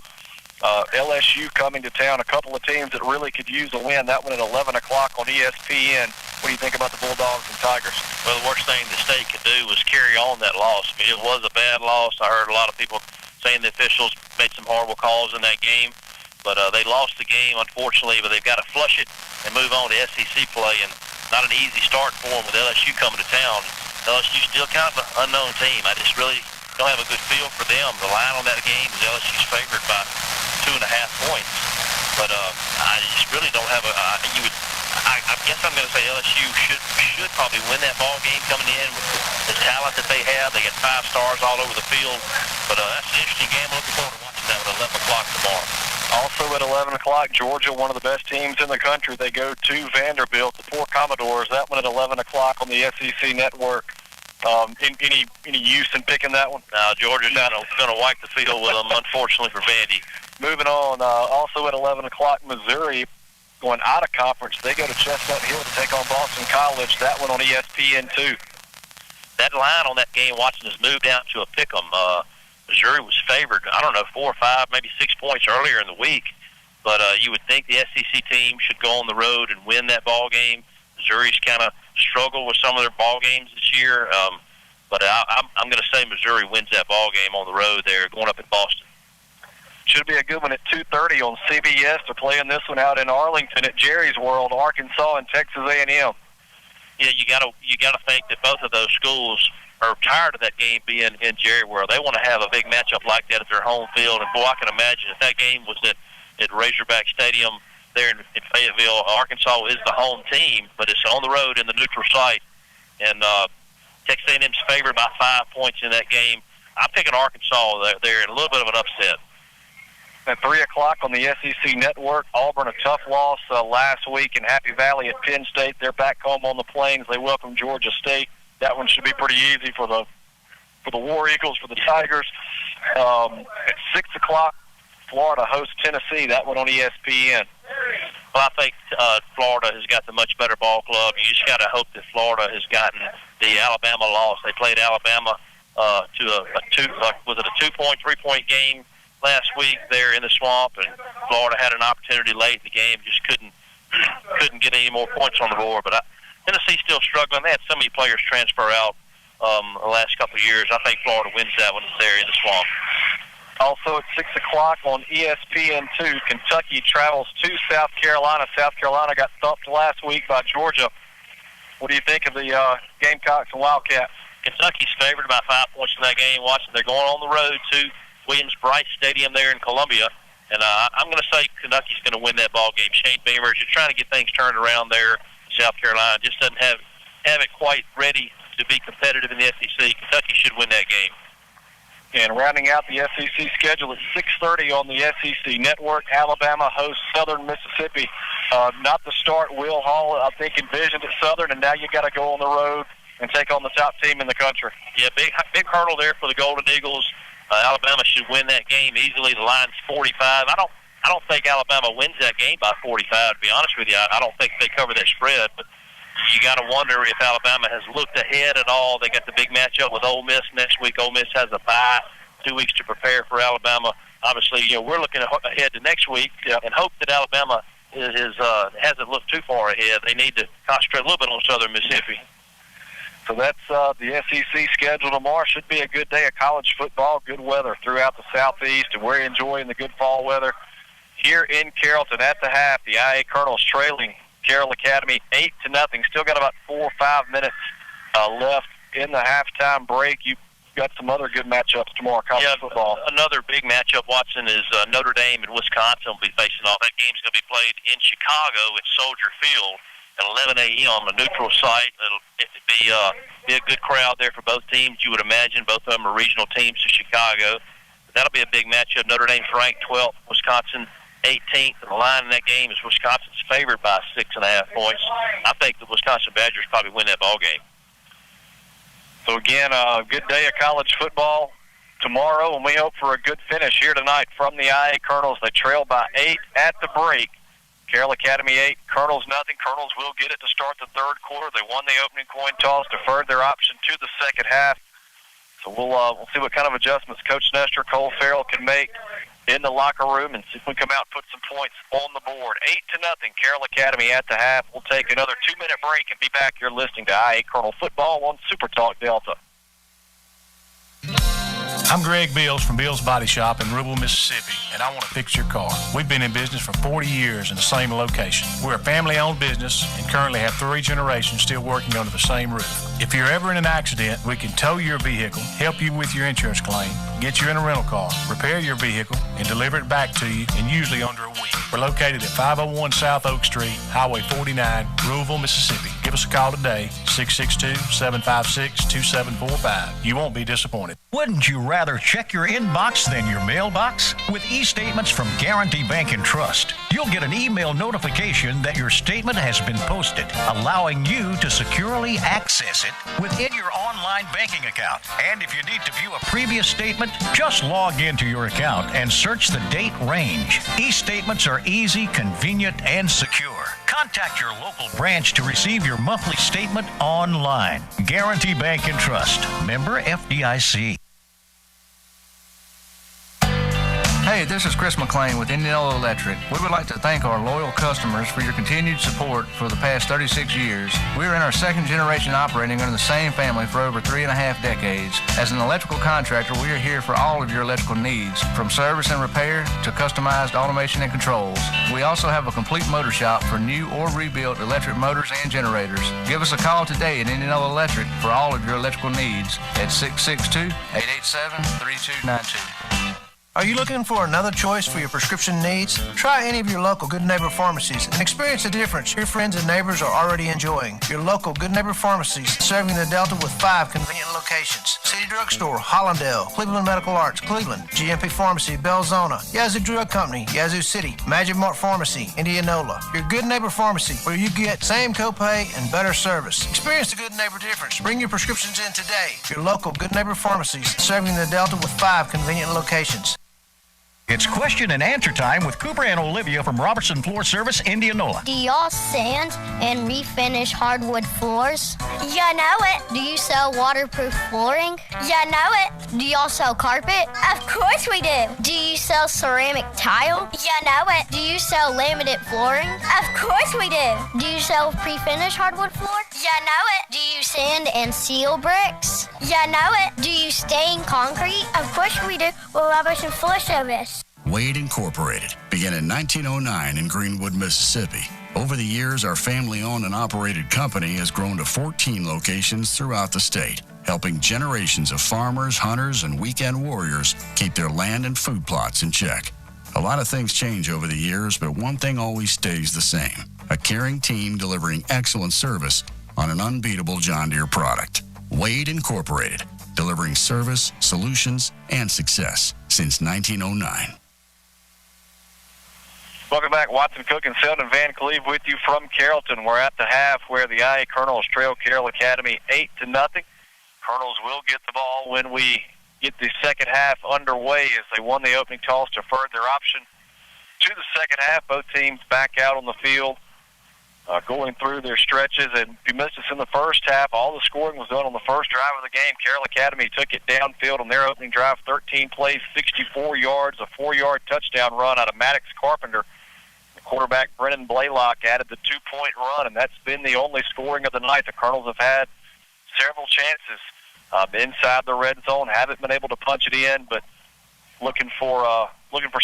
LSU coming to town, a couple of teams that really could use a win. That one at 11 o'clock on ESPN. What do you think about the Bulldogs and Tigers? Well, the worst thing the state could do was carry on that loss. I mean, it was a bad loss. I heard a lot of people saying the officials made some horrible calls in that game. But they lost the game, unfortunately, but they've got to flush it and move on to SEC play. And not an easy start for them with LSU coming to town. LSU's still kind of an unknown team. I just really don't have a good feel for them. The line on that game is LSU's favored by 2.5 points. But I just really don't have I guess I'm going to say LSU should probably win that ball game coming in with the talent that they have. They got 5 stars all over the field. But that's an interesting game. Looking forward to watching that at 11 o'clock tomorrow. Also at 11 o'clock, Georgia, one of the best teams in the country. They go to Vanderbilt, the poor Commodores. That one at 11 o'clock on the SEC network. Any use in picking that one? No, Georgia's going to wipe the field with them, unfortunately for Vandy. Moving on, also at 11 o'clock, Missouri going out of conference. They go to Chestnut Hill to take on Boston College. That one on ESPN2. That line on that game, watching us move down to a pick-em. Missouri was favored, 4 or 5, maybe 6 points earlier in the week. But you would think the SEC team should go on the road and win that ball game. Missouri's kind of struggled with some of their ball games this year. But I'm going to say Missouri wins that ball game on the road there, going up in Boston. Should be a good one at 2:30 on CBS. They're playing this one out in Arlington at Jerry's World, Arkansas and Texas A&M. Yeah, you got to think that both of those schools are tired of that game being in Jerry World. They want to have a big matchup like that at their home field. And boy, I can imagine if that game was at Razorback Stadium there in Fayetteville. Arkansas is the home team, but it's on the road in the neutral site. And Texas A&M's favored by 5 points in that game. I'm picking Arkansas there in a little bit of an upset. At 3 o'clock on the SEC network, Auburn, a tough loss last week in Happy Valley at Penn State. They're back home on the Plains. They welcome Georgia State. That one should be pretty easy for the War Eagles, for the Tigers. At 6 o'clock, Florida hosts Tennessee. That one on ESPN. Well, I think Florida has got the much better ball club. You just got to hope that Florida has gotten the Alabama loss. They played Alabama to a 2-point, 3-point game last week there in the swamp, and Florida had an opportunity late in the game, just couldn't get any more points on the board. But Tennessee's still struggling. They had so many players transfer out the last couple of years. I think Florida wins that one there in the swamp. Also at 6 o'clock on ESPN2, Kentucky travels to South Carolina. South Carolina got thumped last week by Georgia. What do you think of the Gamecocks and Wildcats? Kentucky's favored by 5 points in that game. Watching, they're going on the road to Williams-Brice Stadium there in Columbia. And I'm going to say Kentucky's going to win that ball game. Shane Beamer is just trying to get things turned around there in South Carolina. Just doesn't have it quite ready to be competitive in the SEC. Kentucky should win that game. And rounding out the SEC schedule at 6:30 on the SEC network, Alabama hosts Southern Mississippi. Not the start Will Hall, I think, envisioned at Southern, and now you got to go on the road and take on the top team in the country. Yeah, big hurdle there for the Golden Eagles. Alabama should win that game easily. The line's 45. I don't think Alabama wins that game by 45, to be honest with you. I don't think they cover that spread, but you got to wonder if Alabama has looked ahead at all. They got the big matchup with Ole Miss next week. Ole Miss has a bye, 2 weeks to prepare for Alabama. Obviously, we're looking ahead to next week and hope that Alabama hasn't looked too far ahead. They need to concentrate a little bit on Southern Mississippi. So that's the SEC schedule tomorrow. Should be a good day of college football. Good weather throughout the southeast, and we're enjoying the good fall weather here in Carrollton at the half. The IA Colonels trailing Carroll Academy 8-0. Still got about 4 or 5 minutes left in the halftime break. You've got some other good matchups tomorrow, college football. Another big matchup, Watson, is Notre Dame and Wisconsin will be facing off. That game's going to be played in Chicago at Soldier Field at 11 a.m. on the neutral site. It'll be a good crowd there for both teams, you would imagine. Both of them are regional teams to Chicago. But that'll be a big matchup. Notre Dame's ranked 12th, Wisconsin 18th, and the line in that game is Wisconsin's favored by 6.5 points. I think the Wisconsin Badgers probably win that ball game. So again, a good day of college football tomorrow, and we hope for a good finish here tonight from the IA Colonels. They trail by 8 at the break. Carroll Academy 8, Colonels nothing. Colonels will get it to start the third quarter. They won the opening coin toss, deferred their option to the second half. So we'll see what kind of adjustments Coach Nestor, Cole Farrell can make in the locker room and see if we come out and put some points on the board. 8-0, Carroll Academy at the half. We'll take another 2-minute break and be back. You're listening to IA Colonel Football on Super Talk Delta. I'm Greg Bills from Bills Body Shop in Rubel, Mississippi, and I want to fix your car. We've been in business for 40 years in the same location. We're a family-owned business and currently have 3 generations still working under the same roof. If you're ever in an accident, we can tow your vehicle, help you with your insurance claim, get you in a rental car, repair your vehicle, and deliver it back to you in usually under a week. We're located at 501 South Oak Street, Highway 49, Louisville, Mississippi. Give us a call today, 662-756-2745. You won't be disappointed. Wouldn't you rather check your inbox than your mailbox? With e-statements from Guarantee Bank and Trust, you'll get an email notification that your statement has been posted, allowing you to securely access it within your online banking account. And if you need to view a previous statement, just log into your account and search the date range. E-statements are easy, convenient, and secure. Contact your local branch to receive your monthly statement online. Guarantee Bank and Trust. Member FDIC. Hey, this is Chris McLean with Indianola Electric. We would like to thank our loyal customers for your continued support for the past 36 years. We are in our 2nd generation operating under the same family for over 3.5 decades. As an electrical contractor, we are here for all of your electrical needs, from service and repair to customized automation and controls. We also have a complete motor shop for new or rebuilt electric motors and generators. Give us a call today at Indianola Electric for all of your electrical needs at 662-887-3292. Are you looking for another choice for your prescription needs? Try any of your local Good Neighbor pharmacies and experience the difference your friends and neighbors are already enjoying. Your local Good Neighbor pharmacies serving the Delta with 5 convenient locations. City Drugstore, Hollandale, Cleveland Medical Arts, Cleveland, GMP Pharmacy, Belzona, Yazoo Drug Company, Yazoo City, Magic Mart Pharmacy, Indianola. Your Good Neighbor Pharmacy, where you get same copay and better service. Experience the Good Neighbor difference. Bring your prescriptions in today. Your local Good Neighbor pharmacies serving the Delta with 5 convenient locations. It's question and answer time with Cooper and Olivia from Robertson Floor Service, Indianola. Do y'all sand and refinish hardwood floors? Yeah, know it. Do you sell waterproof flooring? Yeah, know it. Do y'all sell carpet? Of course we do. Do you sell ceramic tile? Yeah, know it. Do you sell laminate flooring? Of course we do. Do you sell pre-finished hardwood floor? Yeah, know it. Do you sand and seal bricks? Yeah, know it. Do you stain concrete? Of course we do. We're Robertson Floor Service. Wade Incorporated began in 1909 in Greenwood, Mississippi. Over the years, our family-owned and operated company has grown to 14 locations throughout the state, helping generations of farmers, hunters, and weekend warriors keep their land and food plots in check. A lot of things change over the years, but one thing always stays the same: a caring team delivering excellent service on an unbeatable John Deere product. Wade Incorporated, delivering service, solutions, and success since 1909. Welcome back. Watson, Cook, and Selden Van Cleve with you from Carrollton. We're at the half where the IA Colonels trail Carroll Academy 8-0. Colonels will get the ball when we get the second half underway as they won the opening toss, deferred their option to the second half. Both teams back out on the field, going through their stretches. And if you missed us in the first half, all the scoring was done on the first drive of the game. Carroll Academy took it downfield on their opening drive, 13 plays, 64 yards, a 4-yard touchdown run out of Maddox Carpenter. Quarterback Brennan Blaylock added the 2-point run, and that's been the only scoring of the night. The Colonels have had several chances inside the red zone, haven't been able to punch it in, but looking for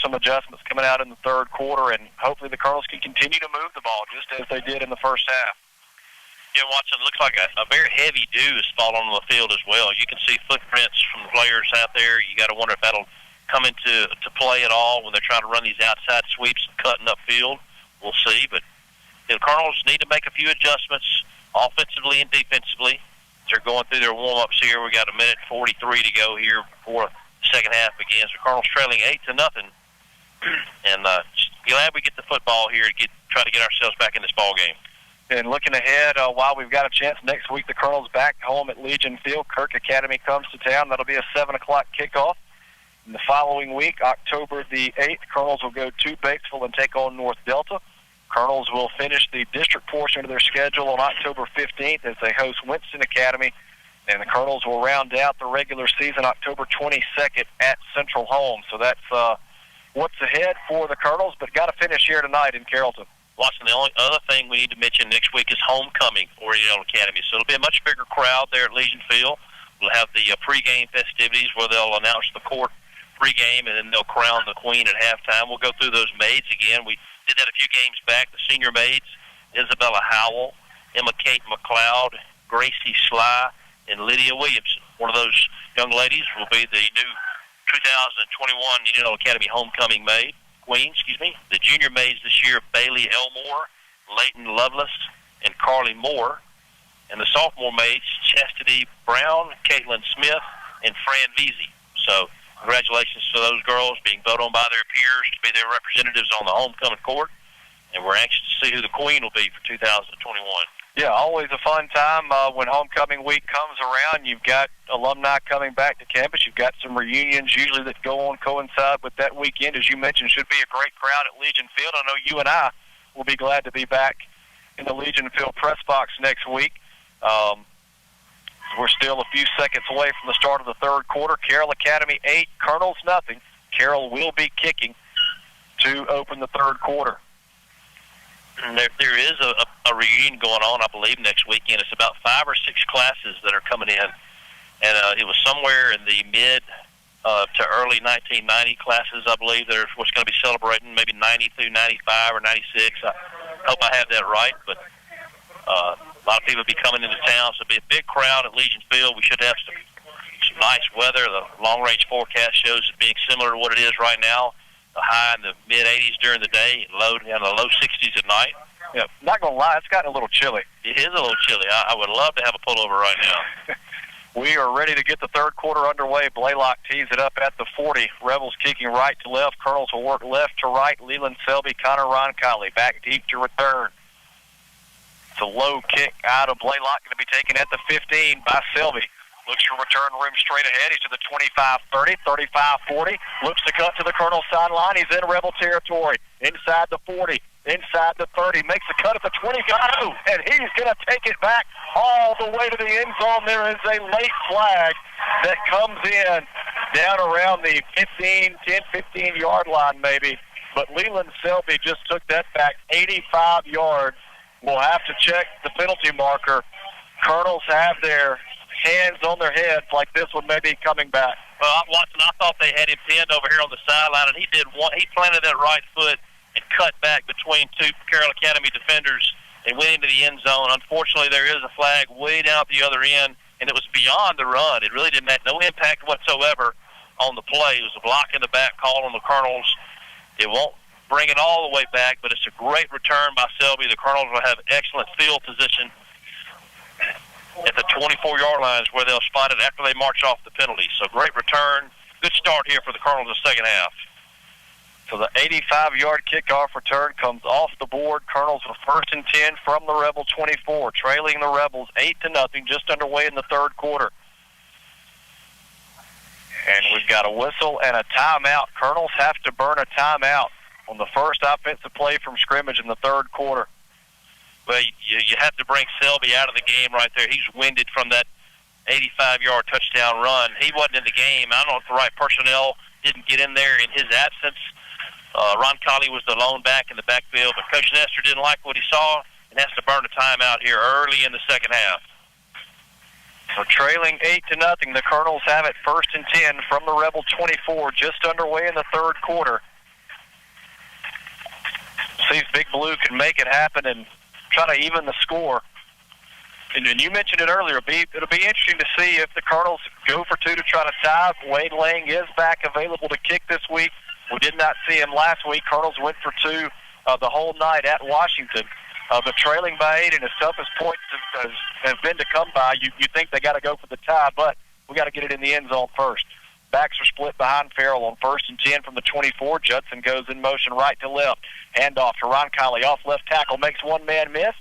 some adjustments coming out in the third quarter, and hopefully the Colonels can continue to move the ball just as they did in the first half. Yeah, Watson, it looks like a very heavy dew has fallen on the field as well. You can see footprints from the players out there. You got to wonder if that'll come into play at all when they're trying to run these outside sweeps and cutting up field. We'll see, but the Cardinals need to make a few adjustments offensively and defensively. They're going through their warm-ups here. We got 1:43 to go here before the second half begins. The Cardinals trailing 8-0, and glad we get the football here to try to get ourselves back in this ball game. And looking ahead, while we've got a chance next week, the Colonels back home at Legion Field. Kirk Academy comes to town. That'll be a 7 o'clock kickoff. And the following week, October the 8th, Colonels will go to Batesville and take on North Delta. Colonels will finish the district portion of their schedule on October 15th as they host Winston Academy. And the Colonels will round out the regular season October 22nd at Central Home. So that's what's ahead for the Colonels, but got to finish here tonight in Carrollton. Watson, the only other thing we need to mention next week is homecoming for Indianola Academy. So it'll be a much bigger crowd there at Legion Field. We'll have the pregame festivities where they'll announce the court pregame, and then they'll crown the queen at halftime. We'll go through those maids again. We did that a few games back. The senior maids, Isabella Howell, Emma Kate McLeod, Gracie Sly, and Lydia Williamson. One of those young ladies will be the new 2021 Indianola Academy homecoming queen. The junior maids this year, Bailey Elmore, Leighton Lovelace, and Carly Moore. And the sophomore maids, Chastity Brown, Caitlin Smith, and Fran Veazey. So congratulations to those girls being voted on by their peers to be their representatives on the homecoming court. And we're anxious to see who the queen will be for 2021. Yeah, always a fun time when homecoming week comes around. You've got alumni coming back to campus. You've got some reunions usually that go on coincide with that weekend. As you mentioned, should be a great crowd at Legion Field. I know you and I will be glad to be back in the Legion Field press box next week. We're still a few seconds away from the start of the third quarter. Carroll Academy 8, Colonels nothing. Carroll will be kicking to open the third quarter. And there is a reunion going on, I believe, next weekend. It's about 5 or 6 classes that are coming in. And it was somewhere in the mid to early 1990 classes, I believe, that are what's going to be celebrating, maybe 90 through 95 or 96. I hope I have that right. But a lot of people will be coming into town, so it'll be a big crowd at Legion Field. We should have some nice weather. The long-range forecast shows it being similar to what it is right now. The high in the mid-80s during the day and low in the low 60s at night. Yeah, not going to lie, it's gotten a little chilly. It is a little chilly. I would love to have a pullover right now. We are ready to get the third quarter underway. Blaylock tees it up at the 40. Rebels kicking right to left. Colonels will work left to right. Leland Selby, Connor Roncalli back deep to return. It's a low kick out of Blaylock, going to be taken at the 15 by Selby. Looks for return room straight ahead. He's to the 25-30, 35-40. Looks to cut to the Colonel sideline. He's in Rebel territory. Inside the 40, inside the 30. Makes the cut at the 25. And he's going to take it back all the way to the end zone. There is a late flag that comes in down around the 10-15-yard line maybe. But Leland Selby just took that back 85 yards. We'll have to check the penalty marker. Colonels have their hands on their heads like this one may be coming back. Well, Watson, I thought they had him pinned over here on the sideline, and he planted that right foot and cut back between two Carroll Academy defenders and went into the end zone. Unfortunately, there is a flag way down at the other end, and it was beyond the run. It really didn't have no impact whatsoever on the play. It was a block in the back call on the Colonels. It won't bring it all the way back, but it's a great return by Selby. The Colonels will have excellent field position at the 24-yard line is where they'll spot it after they march off the penalty. So great return. Good start here for the Colonels in the second half. So the 85-yard kickoff return comes off the board. Colonels with 1st and 10 from the Rebel 24, trailing the Rebels 8-0, just underway in the third quarter. And we've got a whistle and a timeout. Colonels have to burn a timeout on the first offensive play from scrimmage in the third quarter. Well, you have to bring Selby out of the game right there. He's winded from that 85-yard touchdown run. He wasn't in the game. I don't know if the right personnel didn't get in there in his absence. Ron Colley was the lone back in the backfield, but Coach Nestor didn't like what he saw and has to burn a timeout here early in the second half. So trailing 8-0, the Colonels have it 1st and 10 from the Rebel 24, just underway in the third quarter. See if Big Blue can make it happen and try to even the score. And you mentioned it earlier. It'll be interesting to see if the Colonels go for two to try to tie. Wade Lang is back available to kick this week. We did not see him last week. Colonels went for two the whole night at Washington. But trailing by 8 and his toughest points have been to come by. You think they got to go for the tie, but we got to get it in the end zone first. Backs are split behind Farrell on 1st and 10 from the 24. Judson goes in motion right to left. Handoff to Roncalli off left tackle. Makes one man miss.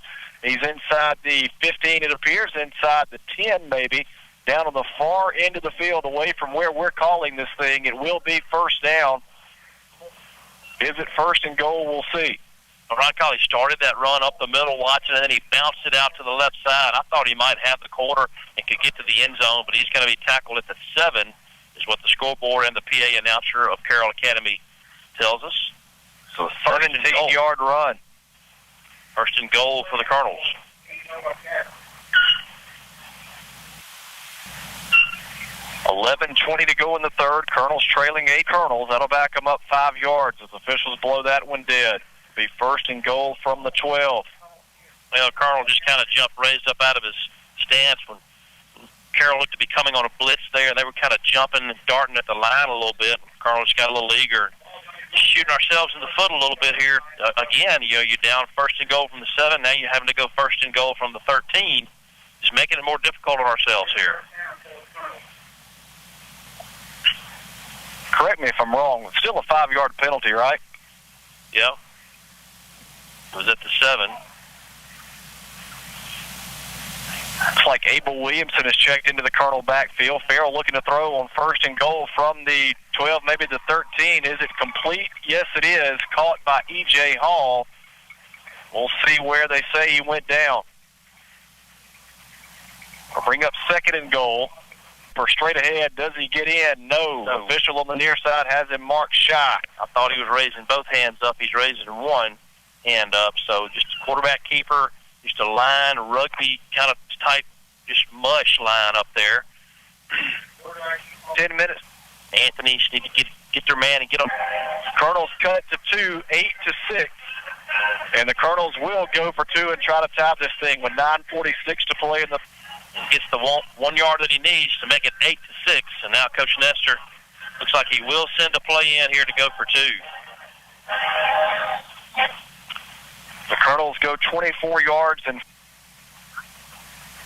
He's inside the 15, it appears, inside the 10 maybe, down on the far end of the field away from where we're calling this thing. It will be first down. Is it first and goal? We'll see. Roncalli started that run up the middle watching, and then he bounced it out to the left side. I thought he might have the quarter and could get to the end zone, but he's going to be tackled at the 7, is what the scoreboard and the PA announcer of Carroll Academy tells us. So a 17-yard run. First and goal for the Colonels. $11:20 to go in the third. Colonels trailing 8 Colonels. That'll back them up 5 yards as officials blow that one dead. Be first and goal from the 12. Well, Colonel just kind of raised up out of his stance when Carroll looked to be coming on a blitz there. They were kind of jumping and darting at the line a little bit. Colonel just got a little eager. Shooting ourselves in the foot a little bit here. Again, you're down first and goal from the 7. Now you're having to go first and goal from the 13. Just making it more difficult on ourselves here. Correct me if I'm wrong. It's still a 5-yard penalty, right? Yeah. It was at the 7. Looks like Abel Williamson has checked into the Colonel backfield. Farrell looking to throw on first and goal from the 12, maybe the 13. Is it complete? Yes, it is. Caught by E.J. Hall. We'll see where they say he went down. We'll bring up second and goal. For straight ahead, does he get in? No. Official on the near side has him marked shy. I thought he was raising both hands up. He's raising one hand up. So just a quarterback keeper, just a line, rugby kind of type, just mush line up there. 10 minutes. Anthony need to get their man and get them. Colonels cut to 2, 8-6. And the Colonels will go for 2 and try to tie this thing with 9:46 to play in the... Gets the 1 yard that he needs to make it 8-6. And now Coach Nestor looks like he will send a play in here to go for 2. The Colonels go 24 yards, and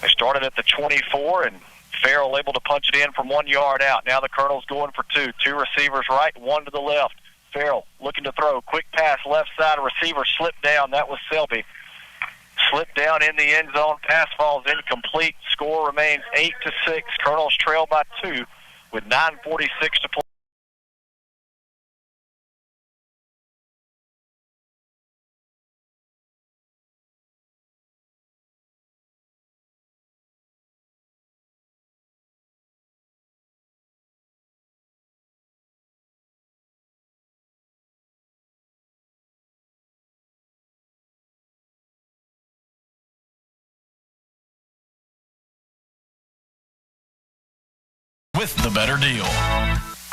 they started at the 24, and Farrell able to punch it in from 1 yard out. Now the Colonels going for 2. 2 receivers right, 1 to the left. Farrell looking to throw. Quick pass, left side. A receiver slipped down. That was Selby. Slipped down in the end zone. Pass falls incomplete. Score remains 8-6. Colonels trail by 2 with 9:46 to play. With the better deal.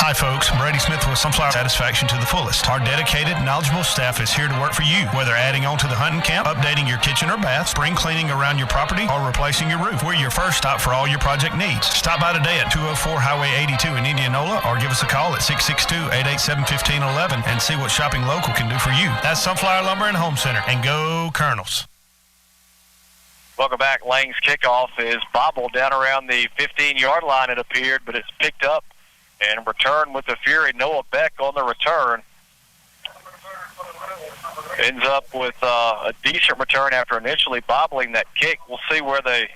Hi folks, Brady Smith with Sunflower Satisfaction to the fullest. Our dedicated, knowledgeable staff is here to work for you. Whether adding on to the hunting camp, updating your kitchen or bath, spring cleaning around your property, or replacing your roof, we're your first stop for all your project needs. Stop by today at 204 Highway 82 in Indianola or give us a call at 662-887-1511 and see what shopping local can do for you. That's Sunflower Lumber and Home Center, and go Colonels. Welcome back. Lang's kickoff is bobbled down around the 15-yard line, it appeared, but it's picked up and returned with the fury. Noah Beck on the return. Ends up with a decent return after initially bobbling that kick. We'll see where they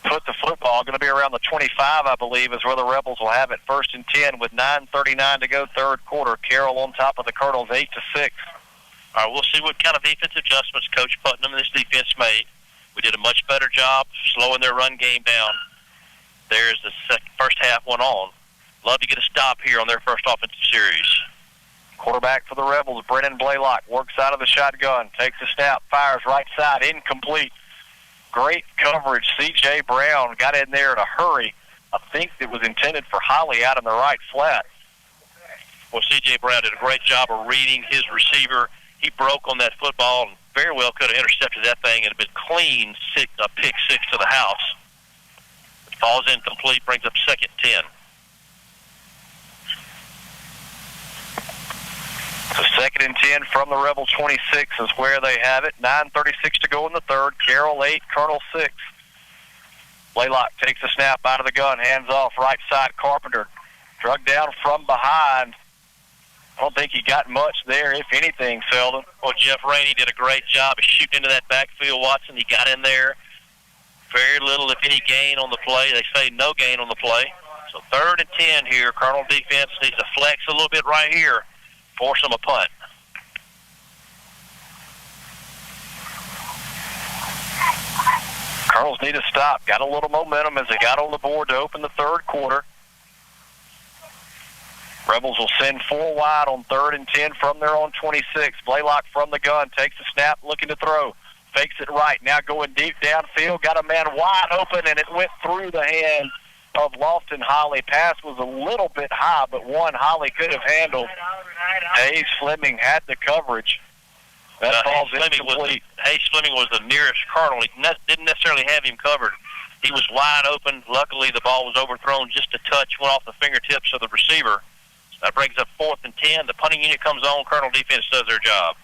put the football. Going to be around the 25, I believe, is where the Rebels will have it. 1st and 10 with 9:39 to go third quarter. Carroll on top of the Colonels, 8-6. All right, we'll see what kind of defensive adjustments Coach Putnam and this defense made. We did a much better job slowing their run game down there as the first half went on. Love to get a stop here on their first offensive series. Quarterback for the Rebels, Brennan Blaylock, works out of the shotgun, takes a snap, fires right side, incomplete. Great coverage. C.J. Brown got in there in a hurry. I think it was intended for Holly out in the right flat. Well, C.J. Brown did a great job of reading his receiver. He broke on that football and very well could have intercepted that thing and been clean pick 6 to the house. It falls incomplete, brings up 2nd and 10. So 2nd and 10 from the Rebel 26 is where they have it. 9:36 to go in the third. Carroll 8, Colonel 6. Blaylock takes the snap out of the gun, hands off right side. Carpenter drug down from behind. I don't think he got much there, if anything, Selden. Well, Jeff Rainey did a great job of shooting into that backfield, Watson. He got in there. Very little, if any, gain on the play. They say no gain on the play. So 3rd and 10 here. Colonel defense needs to flex a little bit right here. Force them a punt. Colonels need to stop. Got a little momentum as they got on the board to open the third quarter. Rebels will send 4 wide on 3rd and 10 from their own 26. Blaylock from the gun, takes the snap, looking to throw. Fakes it right, now going deep downfield. Got a man wide open, and it went through the hand of Lofton Holly. Pass was a little bit high, but one Holly could have handled. Hayes Fleming had the coverage. That ball's incomplete. Hayes Fleming was the nearest Colonel. He didn't necessarily have him covered. He was wide open. Luckily, the ball was overthrown just a touch, went off the fingertips of the receiver. So that brings up 4th and 10. The punting unit comes on. Colonel defense does their job.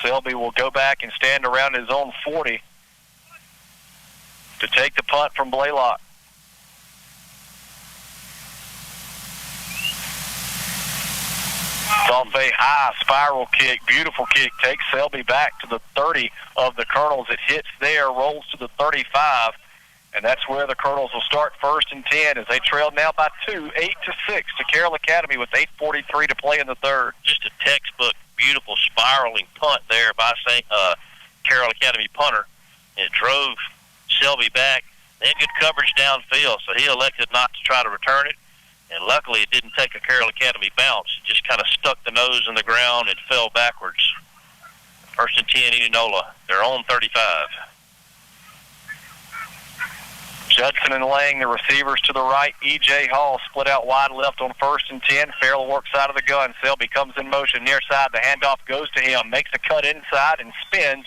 Selby will go back and stand around his own 40 to take the punt from Blaylock. It's off a high spiral kick, beautiful kick, takes Selby back to the 30 of the Colonels. It hits there, rolls to the 35, and that's where the Colonels will start 1st and 10 as they trail now by 2, 8-6 to Carroll Academy with 8:43 to play in the third. Just a textbook, beautiful spiraling punt there by Carroll Academy punter. And it drove Selby back. They had good coverage downfield, so he elected not to try to return it. And luckily, it didn't take a Carroll Academy bounce. It just kind of stuck the nose in the ground and fell backwards. 1st and 10, Indianola. They're on 35. Judson and Lang, the receivers to the right. E.J. Hall split out wide left on 1st and 10. Farrell works out of the gun. Selby comes in motion near side. The handoff goes to him. Makes a cut inside and spins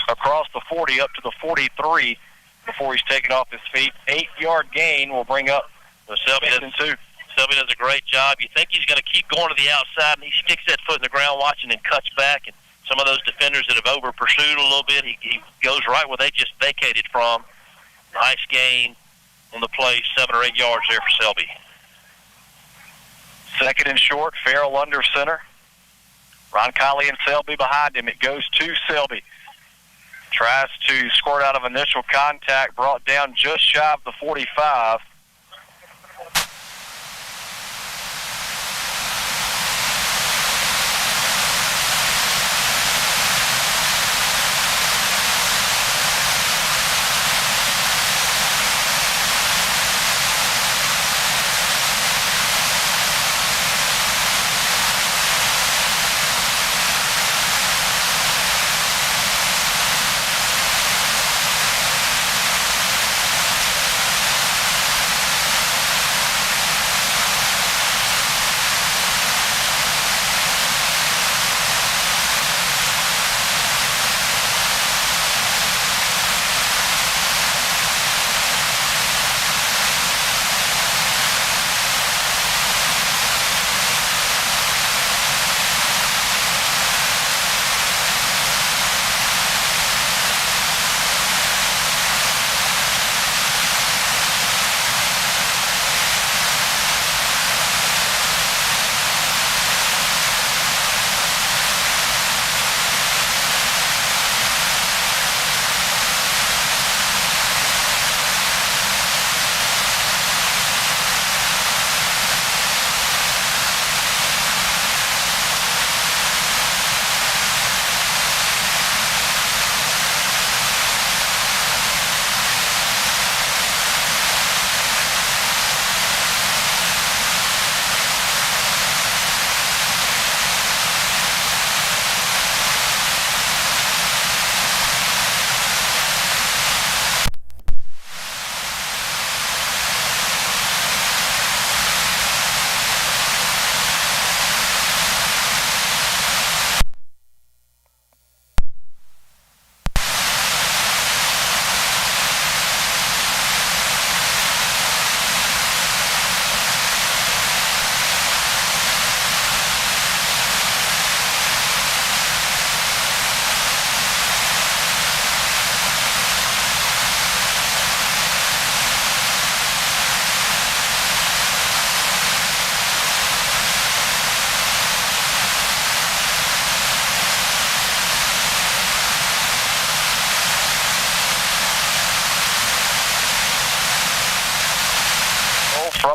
across the 40 up to the 43 before he's taken off his feet. 8-yard gain will bring up the Selby does a great job. You think he's going to keep going to the outside, and he sticks that foot in the ground watching and cuts back. And some of those defenders that have over-pursued a little bit, he goes right where they just vacated from. Nice gain on the play, 7 or 8 yards there for Selby. 2nd and short, Farrell under center. Ron Colley and Selby behind him. It goes to Selby. Tries to squirt out of initial contact, brought down just shy of the 45.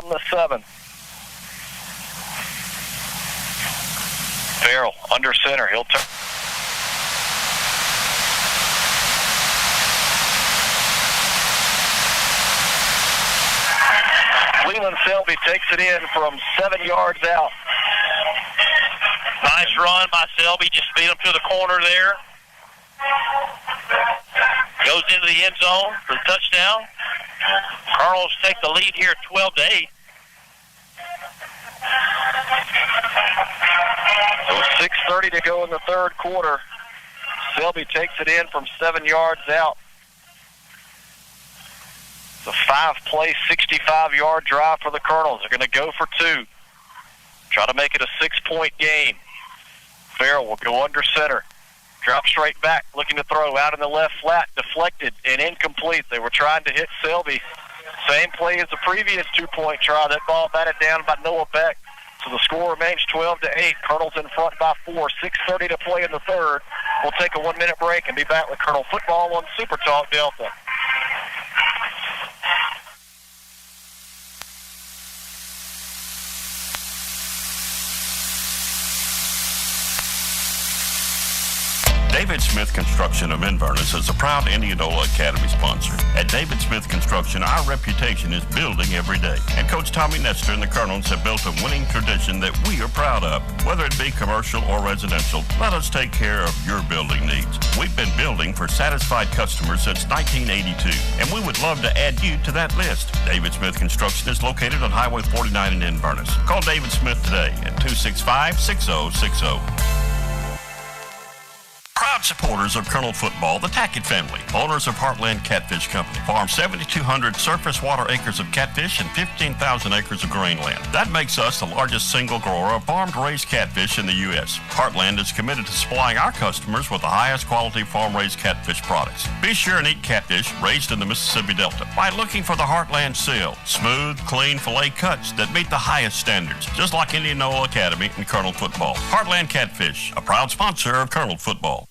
from the 7. Farrell under center. He'll turn. Leland Selby takes it in from 7 yards out. Nice run by Selby. Just beat him to the corner there. Goes into the end zone for the touchdown. Colonels take the lead here 12-8. So 6:30 to go in the third quarter. Selby takes it in from 7 yards out. It's a 5-play, 65-yard drive for the Colonels. They're going to go for 2. Try to make it a 6-point game. Farrell will go under center. Drop straight back, looking to throw out in the left flat, deflected and incomplete. They were trying to hit Selby. Same play as the previous 2-point try. That ball batted down by Noah Beck. So the score remains 12-8. Colonels in front by 4. 6:30 to play in the third. We'll take a 1-minute break and be back with Colonel Football on Super Talk Delta. David Smith Construction of Inverness is a proud Indianola Academy sponsor. At David Smith Construction, our reputation is building every day. And Coach Tommy Nestor and the Colonels have built a winning tradition that we are proud of. Whether it be commercial or residential, let us take care of your building needs. We've been building for satisfied customers since 1982, and we would love to add you to that list. David Smith Construction is located on Highway 49 in Inverness. Call David Smith today at 265-6060. Proud supporters of Colonel Football, the Tackett family, owners of Heartland Catfish Company, farm 7,200 surface water acres of catfish and 15,000 acres of grain land. That makes us the largest single grower of farm-raised catfish in the U.S. Heartland is committed to supplying our customers with the highest quality farm-raised catfish products. Be sure and eat catfish raised in the Mississippi Delta by looking for the Heartland seal, smooth, clean fillet cuts that meet the highest standards, just like Indianola Academy and Colonel Football. Heartland Catfish, a proud sponsor of Colonel Football.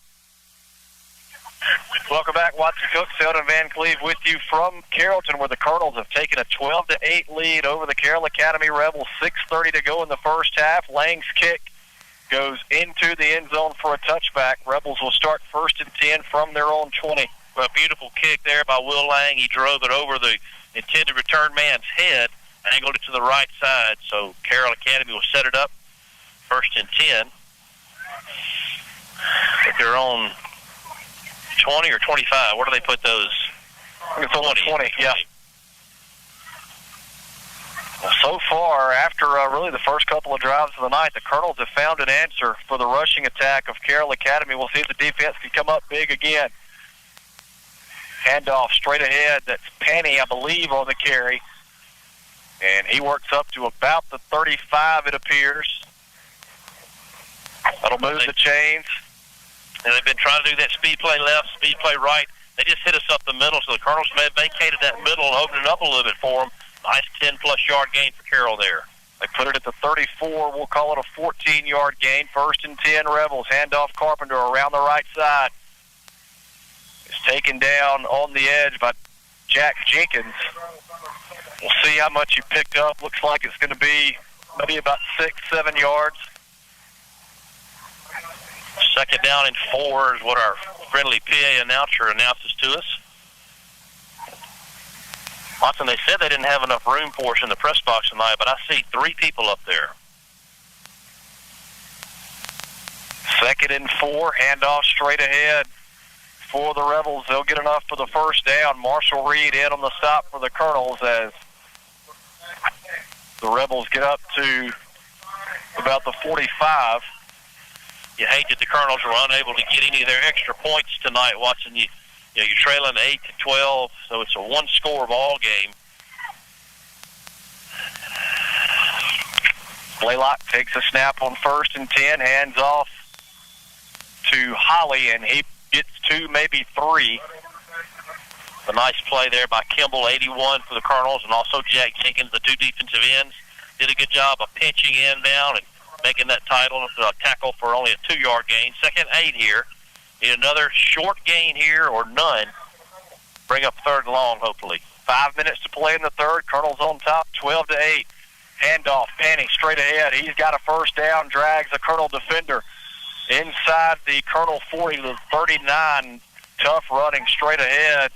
Welcome back. Watson Cook, Selden Van Cleve with you from Carrollton, where the Colonels have taken a 12-8 lead over the Carroll Academy Rebels. 6:30 to go in the first half. Lang's kick goes into the end zone for a touchback. Rebels will start 1st and 10 from their own 20. Well, a beautiful kick there by Will Lang. He drove it over the intended return man's head, angled it to the right side. So Carroll Academy will set it up 1st and 10 at their own 20 or 25. Where do they put those? I think it's only 20, yeah. Well, so far, after really the first couple of drives of the night, the Colonels have found an answer for the rushing attack of Carroll Academy. We'll see if the defense can come up big again. Handoff straight ahead. That's Penny, I believe, on the carry. And he works up to about the 35, it appears. That'll move the chains. And they've been trying to do that speed play left, speed play right. They just hit us up the middle, so the Colonels may have vacated that middle and opened it up a little bit for them. Nice 10-plus yard gain for Carroll there. They put it at the 34. We'll call it a 14-yard gain. 1st and 10 Rebels. Handoff Carpenter around the right side. It's taken down on the edge by Jack Jenkins. We'll see how much he picked up. Looks like it's going to be maybe about 6-7 yards. 2nd down and 4 is what our friendly PA announcer announces to us. Watson, they said they didn't have enough room for us in the press box tonight, but I see 3 people up there. 2nd and 4, handoff straight ahead for the Rebels. They'll get enough for the first down. Marshall Reed in on the stop for the Colonels as the Rebels get up to about the 45. You hate that the Colonels were unable to get any of their extra points tonight, Watson. You're trailing 8-12, so it's a one-score ball game. Blaylock takes a snap on 1st and 10, hands off to Holly, and he gets 2, maybe 3. A nice play there by Kimball, 81 for the Colonels, and also Jack Jenkins, the 2 defensive ends, did a good job of pinching inbound and making that tackle for only a 2-yard gain. 2nd and 8 here. Need another short gain here or none. Bring up 3rd and long, hopefully. 5 minutes to play in the third. Colonels on top, 12-8. Handoff, Penny straight ahead. He's got a first down, drags a Colonel defender inside the Colonel 40 to 39. Tough running straight ahead.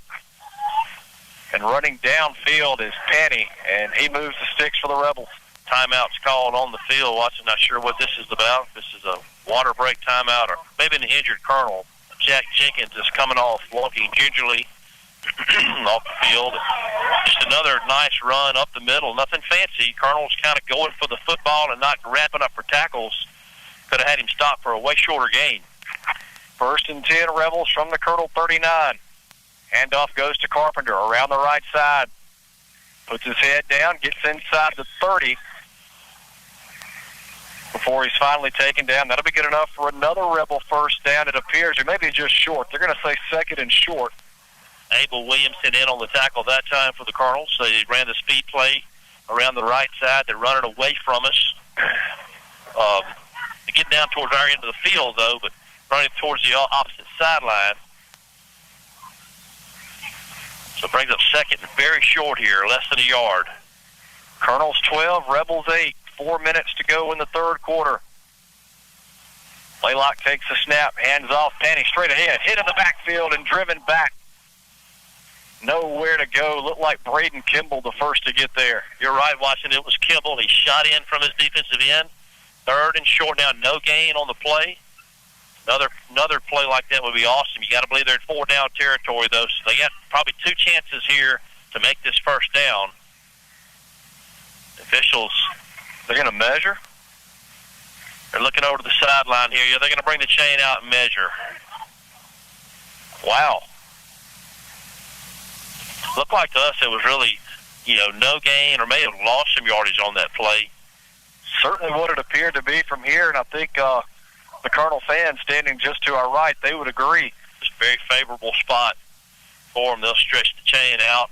And running downfield is Penny, and he moves the sticks for the Rebels. Timeout's called on the field. Watson, not sure what this is about. This is a water break timeout, or maybe an injured Colonel. Jack Jenkins is coming off, walking gingerly off the field. Just another nice run up the middle. Nothing fancy. Colonel's kind of going for the football and not wrapping up for tackles. Could have had him stop for a way shorter gain. 1st and 10, Rebels from the Colonel 39. Handoff goes to Carpenter around the right side. Puts his head down, gets inside the 30 before he's finally taken down. That'll be good enough for another Rebel first down, it appears, or maybe just short. They're going to say 2nd and short. Abel Williamson in on the tackle that time for the Colonels. So they ran the speed play around the right side. They're running away from us. They get down towards our end of the field, though, but running towards the opposite sideline. So it brings up 2nd and very short here, less than a yard. Colonels 12, Rebels 8. 4 minutes to go in the 3rd quarter. Blaylock takes the snap, hands off, Penny straight ahead, hit in the backfield and driven back. Nowhere to go. Looked like Braden Kimball the first to get there. You're right, Watson. It was Kimball. He shot in from his defensive end. 3rd and short now, no gain on the play. Another play like that would be awesome. You got to believe they're in 4-down territory, though, so they got probably 2 chances here to make this first down. Officials, they're going to measure. They're looking over to the sideline here. Yeah, they're going to bring the chain out and measure. Wow. Looked like to us it was really, no gain, or may have lost some yardage on that play. Certainly what it appeared to be from here, and I think the Colonel fans standing just to our right, they would agree. Just a very favorable spot for them. They'll stretch the chain out.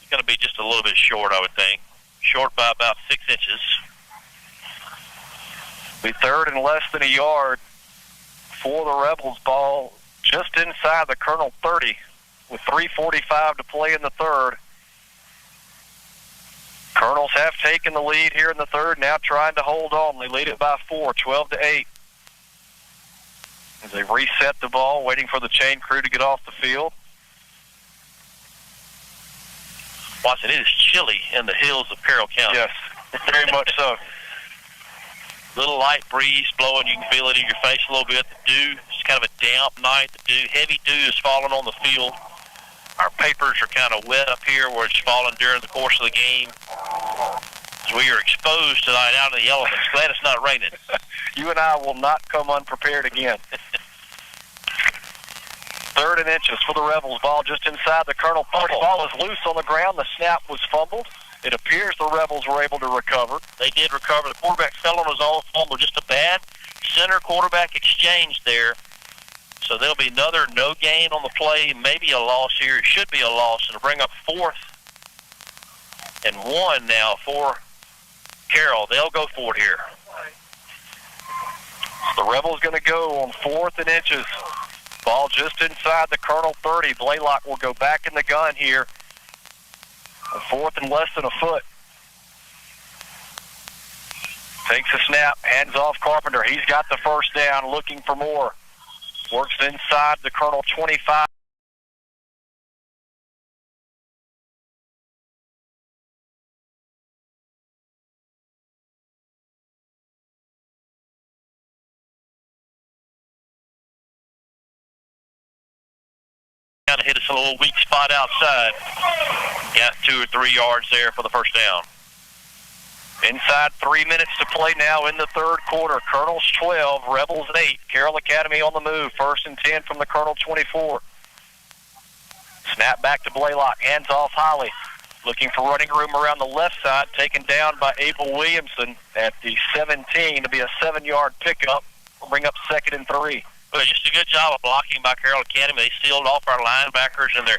It's going to be just a little bit short, I would think. Short by about 6 inches. Be 3rd and less than a yard for the Rebels. Ball just inside the Colonel 30 with 3:45 to play in the 3rd. Colonels have taken the lead here in the 3rd, now trying to hold on. They lead it by 4, 12-8. As they reset the ball, waiting for the chain crew to get off the field. Watson, it is chilly in the hills of Carroll County. Yes, very much so. Little light breeze blowing. You can feel it in your face a little bit. The dew, it's kind of a damp night. The dew, heavy dew is falling on the field. Our papers are kind of wet up here where it's falling during the course of the game. As we are exposed tonight out in the elements. Glad it's not raining. You and I will not come unprepared again. 3rd and inches for the Rebels. Ball just inside the Colonel 30. Ball is loose on the ground. The snap was fumbled. It appears the Rebels were able to recover. They did recover. The quarterback fell on his own fumble. Just a bad center quarterback exchange there. So there'll be another no gain on the play, maybe a loss here. It should be a loss. It'll bring up 4th and 1 now for Carroll. They'll go for it here. The Rebels going to go on 4th and inches. Ball just inside the Colonel 30. Blaylock will go back in the gun here. On 4th and less than a foot. Takes a snap, hands off Carpenter. He's got the first down, looking for more. Works inside the Colonel 25. Kind of hit us a little weak spot outside. Got 2 or 3 yards there for the first down. Inside 3 minutes to play now in the 3rd quarter. Colonels 12, Rebels 8. Carroll Academy on the move. 1st and 10 from the Colonel 24. Snap back to Blaylock. Hands off Holly. Looking for running room around the left side. Taken down by Abel Williamson at the 17 to be a 7-yard pickup. We'll bring up 2nd and 3. Well, just a good job of blocking by Carroll Academy. They sealed off our linebackers, and the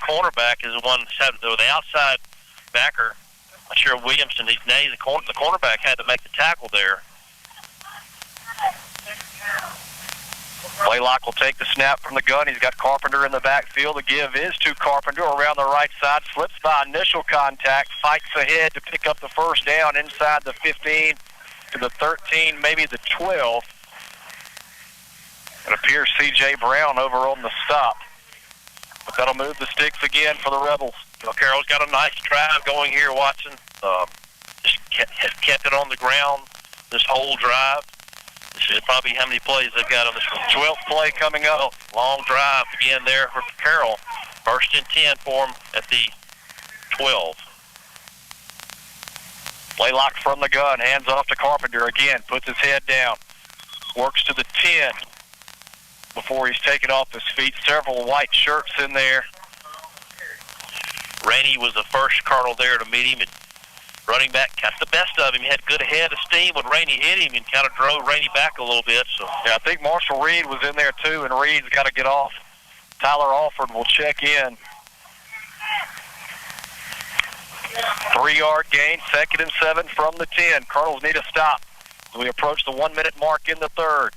cornerback is the one the outside backer. I'm sure Williamson, the cornerback had to make the tackle there. Blaylock will take the snap from the gun. He's got Carpenter in the backfield. The give is to Carpenter around the right side. Slips by initial contact. Fights ahead to pick up the first down inside the 15 to the 13, maybe the 12. It appears C.J. Brown over on the stop. But that'll move the sticks again for the Rebels. Well, Carroll's got a nice drive going here, Watson. Has kept it on the ground this whole drive. This is probably how many plays they've got on this one. 12th play coming up. Long drive again there for Carroll. First and 10 for him at the 12. Blaylock from the gun, hands off to Carpenter again, puts his head down, works to the 10 before he's taken off his feet. Several white shirts in there. Rainey was the first Colonel there to meet him, and running back got the best of him. He had good head of steam when Rainey hit him and kind of drove Rainey back a little bit. So yeah, I think Marshall Reed was in there too, and Reed's got to get off. Tyler Alford will check in. 3-yard gain, 2nd and 7 from the 10. Colonels need a stop as we approach the 1-minute mark in the third.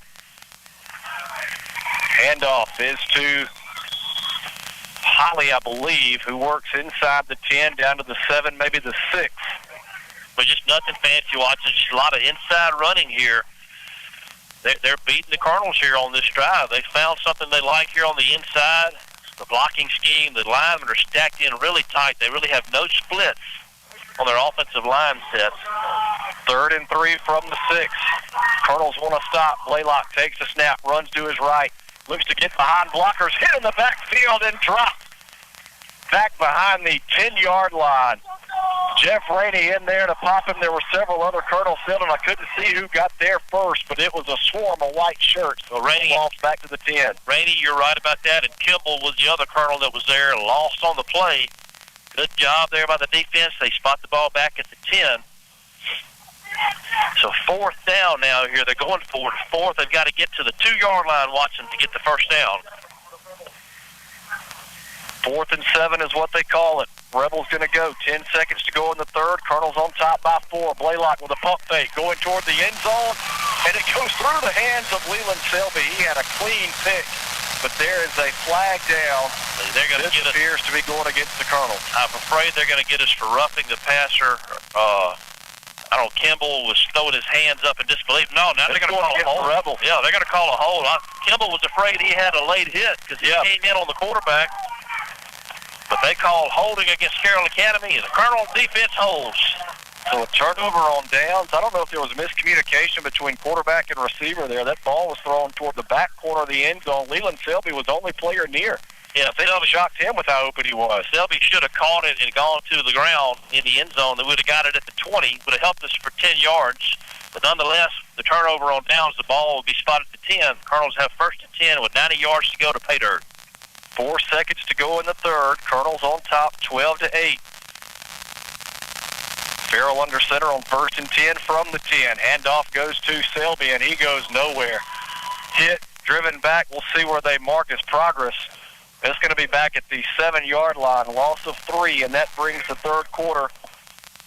Handoff is to Holly, I believe, who works inside the 10 down to the 7, maybe the 6. But just nothing fancy, Watson. Just a lot of inside running here. They're beating the Colonels here on this drive. They found something they like here on the inside. The blocking scheme, the linemen are stacked in really tight. They really have no splits on their offensive line sets. 3rd and 3 from the 6. Colonels want to stop. Blaylock takes the snap, runs to his right, looks to get behind blockers, hit in the backfield and dropped back behind the 10-yard line. Jeff Rainey in there to pop him. There were several other Colonels still, and I couldn't see who got there first, but it was a swarm of white shirts. So Rainey lost back to the 10. Rainey, you're right about that, and Kimball was the other Colonel that was there, lost on the play. Good job there by the defense. They spot the ball back at the 10. So 4th down now here. They're going for it. 4th, they've got to get to the 2-yard line, Watson, to get the first down. 4th and 7 is what they call it. Rebels going to go. 10 seconds to go in the third. Colonels on top by 4. Blaylock with a pump fake going toward the end zone, and it goes through the hands of Leland Selby. He had a clean pick, but there is a flag down. They're going to this get appears to be going against the Colonels. I'm afraid they're going to get us for roughing the passer. I don't know, Kimball was throwing his hands up in disbelief. No, now they're going to call a hold. Rebel. Yeah, they're going to call a hold. Kimball was afraid he had a late hit because he came in on the quarterback. But they called holding against Carroll Academy, and the Colonel defense holds. So a turnover on downs. I don't know if there was miscommunication between quarterback and receiver there. That ball was thrown toward the back corner of the end zone. Leland Selby was the only player near. Yeah, they shocked him with how open he was. Selby should have caught it and gone to the ground in the end zone. They would have got it at the 20. Would have helped us for 10 yards. But nonetheless, the turnover on downs, the ball will be spotted at the 10. Colonels have 1st and 10 with 90 yards to go to pay dirt. 4 seconds to go in the third. Colonels on top, 12-8. Farrell under center on 1st and 10 from the 10. Handoff goes to Selby, and he goes nowhere. Hit, driven back. We'll see where they mark his progress. It's going to be back at the 7-yard line. Loss of 3, and that brings the third quarter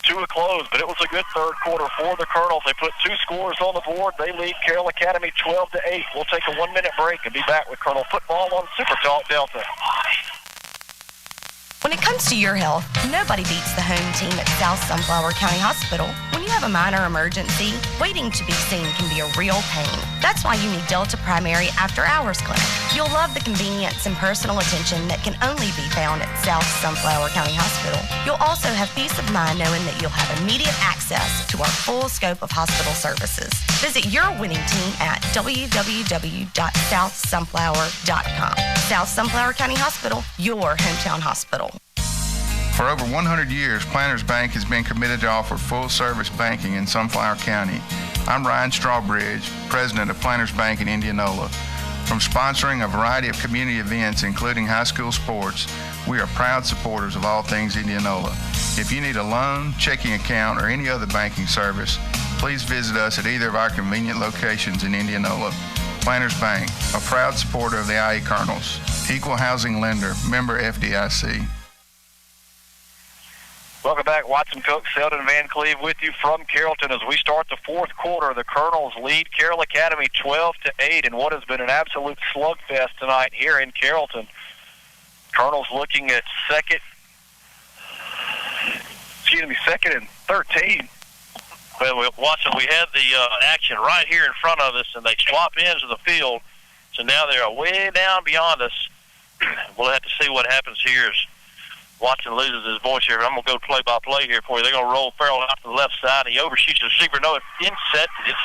to a close. But it was a good third quarter for the Colonels. They put 2 scores on the board. They lead Carroll Academy 12-8. We'll take a 1-minute break and be back with Colonel Football on Super Talk Delta. When it comes to your health, nobody beats the home team at South Sunflower County Hospital. When you have a minor emergency, waiting to be seen can be a real pain. That's why you need Delta Primary After Hours Clinic. You'll love the convenience and personal attention that can only be found at South Sunflower County Hospital. You'll also have peace of mind knowing that you'll have immediate access to our full scope of hospital services. Visit your winning team at www.southsunflower.com. South Sunflower County Hospital, your hometown hospital. For over 100 years, Planters Bank has been committed to offer full-service banking in Sunflower County. I'm Ryan Strawbridge, president of Planters Bank in Indianola. From sponsoring a variety of community events, including high school sports, we are proud supporters of all things Indianola. If you need a loan, checking account, or any other banking service, please visit us at either of our convenient locations in Indianola. Planters Bank, a proud supporter of the IE Colonels. Equal housing lender, member FDIC. Welcome back. Watson Cook, Selden Van Cleve with you from Carrollton as we start the fourth quarter. The Colonels lead Carroll Academy 12-8 in what has been an absolute slugfest tonight here in Carrollton. Colonels looking at second and 13. Well, Watson, we had the action right here in front of us, and they swap ends of the field. So now they're way down beyond us. We'll have to see what happens here as Watson loses his voice here. I'm going to go play-by-play here for you. They're going to roll Farrell out to the left side. He overshoots the receiver. No, it's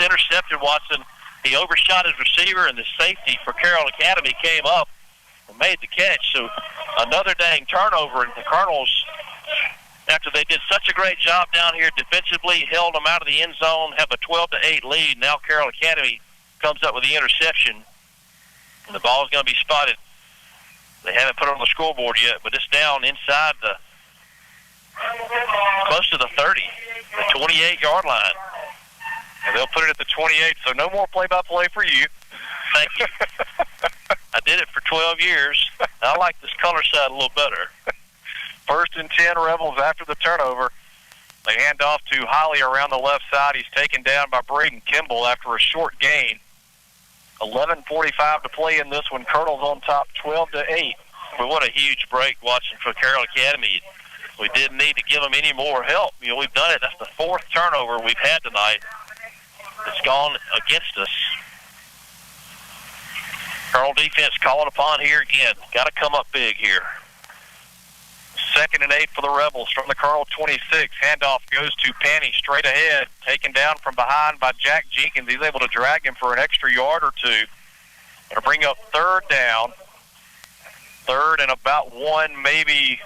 intercepted, Watson. He overshot his receiver, and the safety for Carroll Academy came up and made the catch. So another dang turnover, and the Colonels, after they did such a great job down here defensively, held them out of the end zone, have a 12-8 lead. Now Carroll Academy comes up with the interception, and the ball is going to be spotted. They haven't put it on the scoreboard yet, but it's down inside close to the 30, the 28-yard line. And they'll put it at the 28, so no more play-by-play for you. Thank you. I did it for 12 years. I like this color side a little better. 1st and 10 Rebels after the turnover. They hand off to Holly around the left side. He's taken down by Braden Kimball after a short gain. 11:45 to play in this one. Colonel's on top 12-8. But what a huge break watching for Carroll Academy. We didn't need to give them any more help. You know, we've done it. That's the 4th turnover we've had tonight. It's gone against us. Colonel defense calling upon here again. Got to come up big here. 2nd and 8 for the Rebels from the Colonel 26. Handoff goes to Panny straight ahead. Taken down from behind by Jack Jenkins. He's able to drag him for an extra yard or two. Going to bring up 3rd down. 3rd and about 1, maybe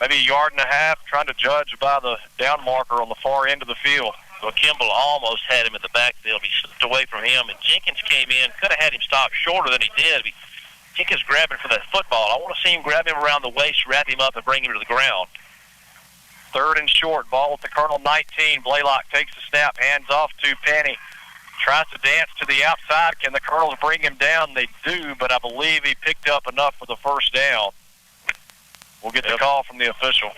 a yard and a half. Trying to judge by the down marker on the far end of the field. Well, Kimball almost had him in the backfield. He slipped away from him, and Jenkins came in. Could have had him stop shorter than he did. Jenkins grabbing for that football. I want to see him grab him around the waist, wrap him up, and bring him to the ground. 3rd and short. Ball at the Colonel 19. Blaylock takes the snap. Hands off to Penny. Tries to dance to the outside. Can the Colonels bring him down? They do, but I believe he picked up enough for the 1st down. We'll get the call from the official.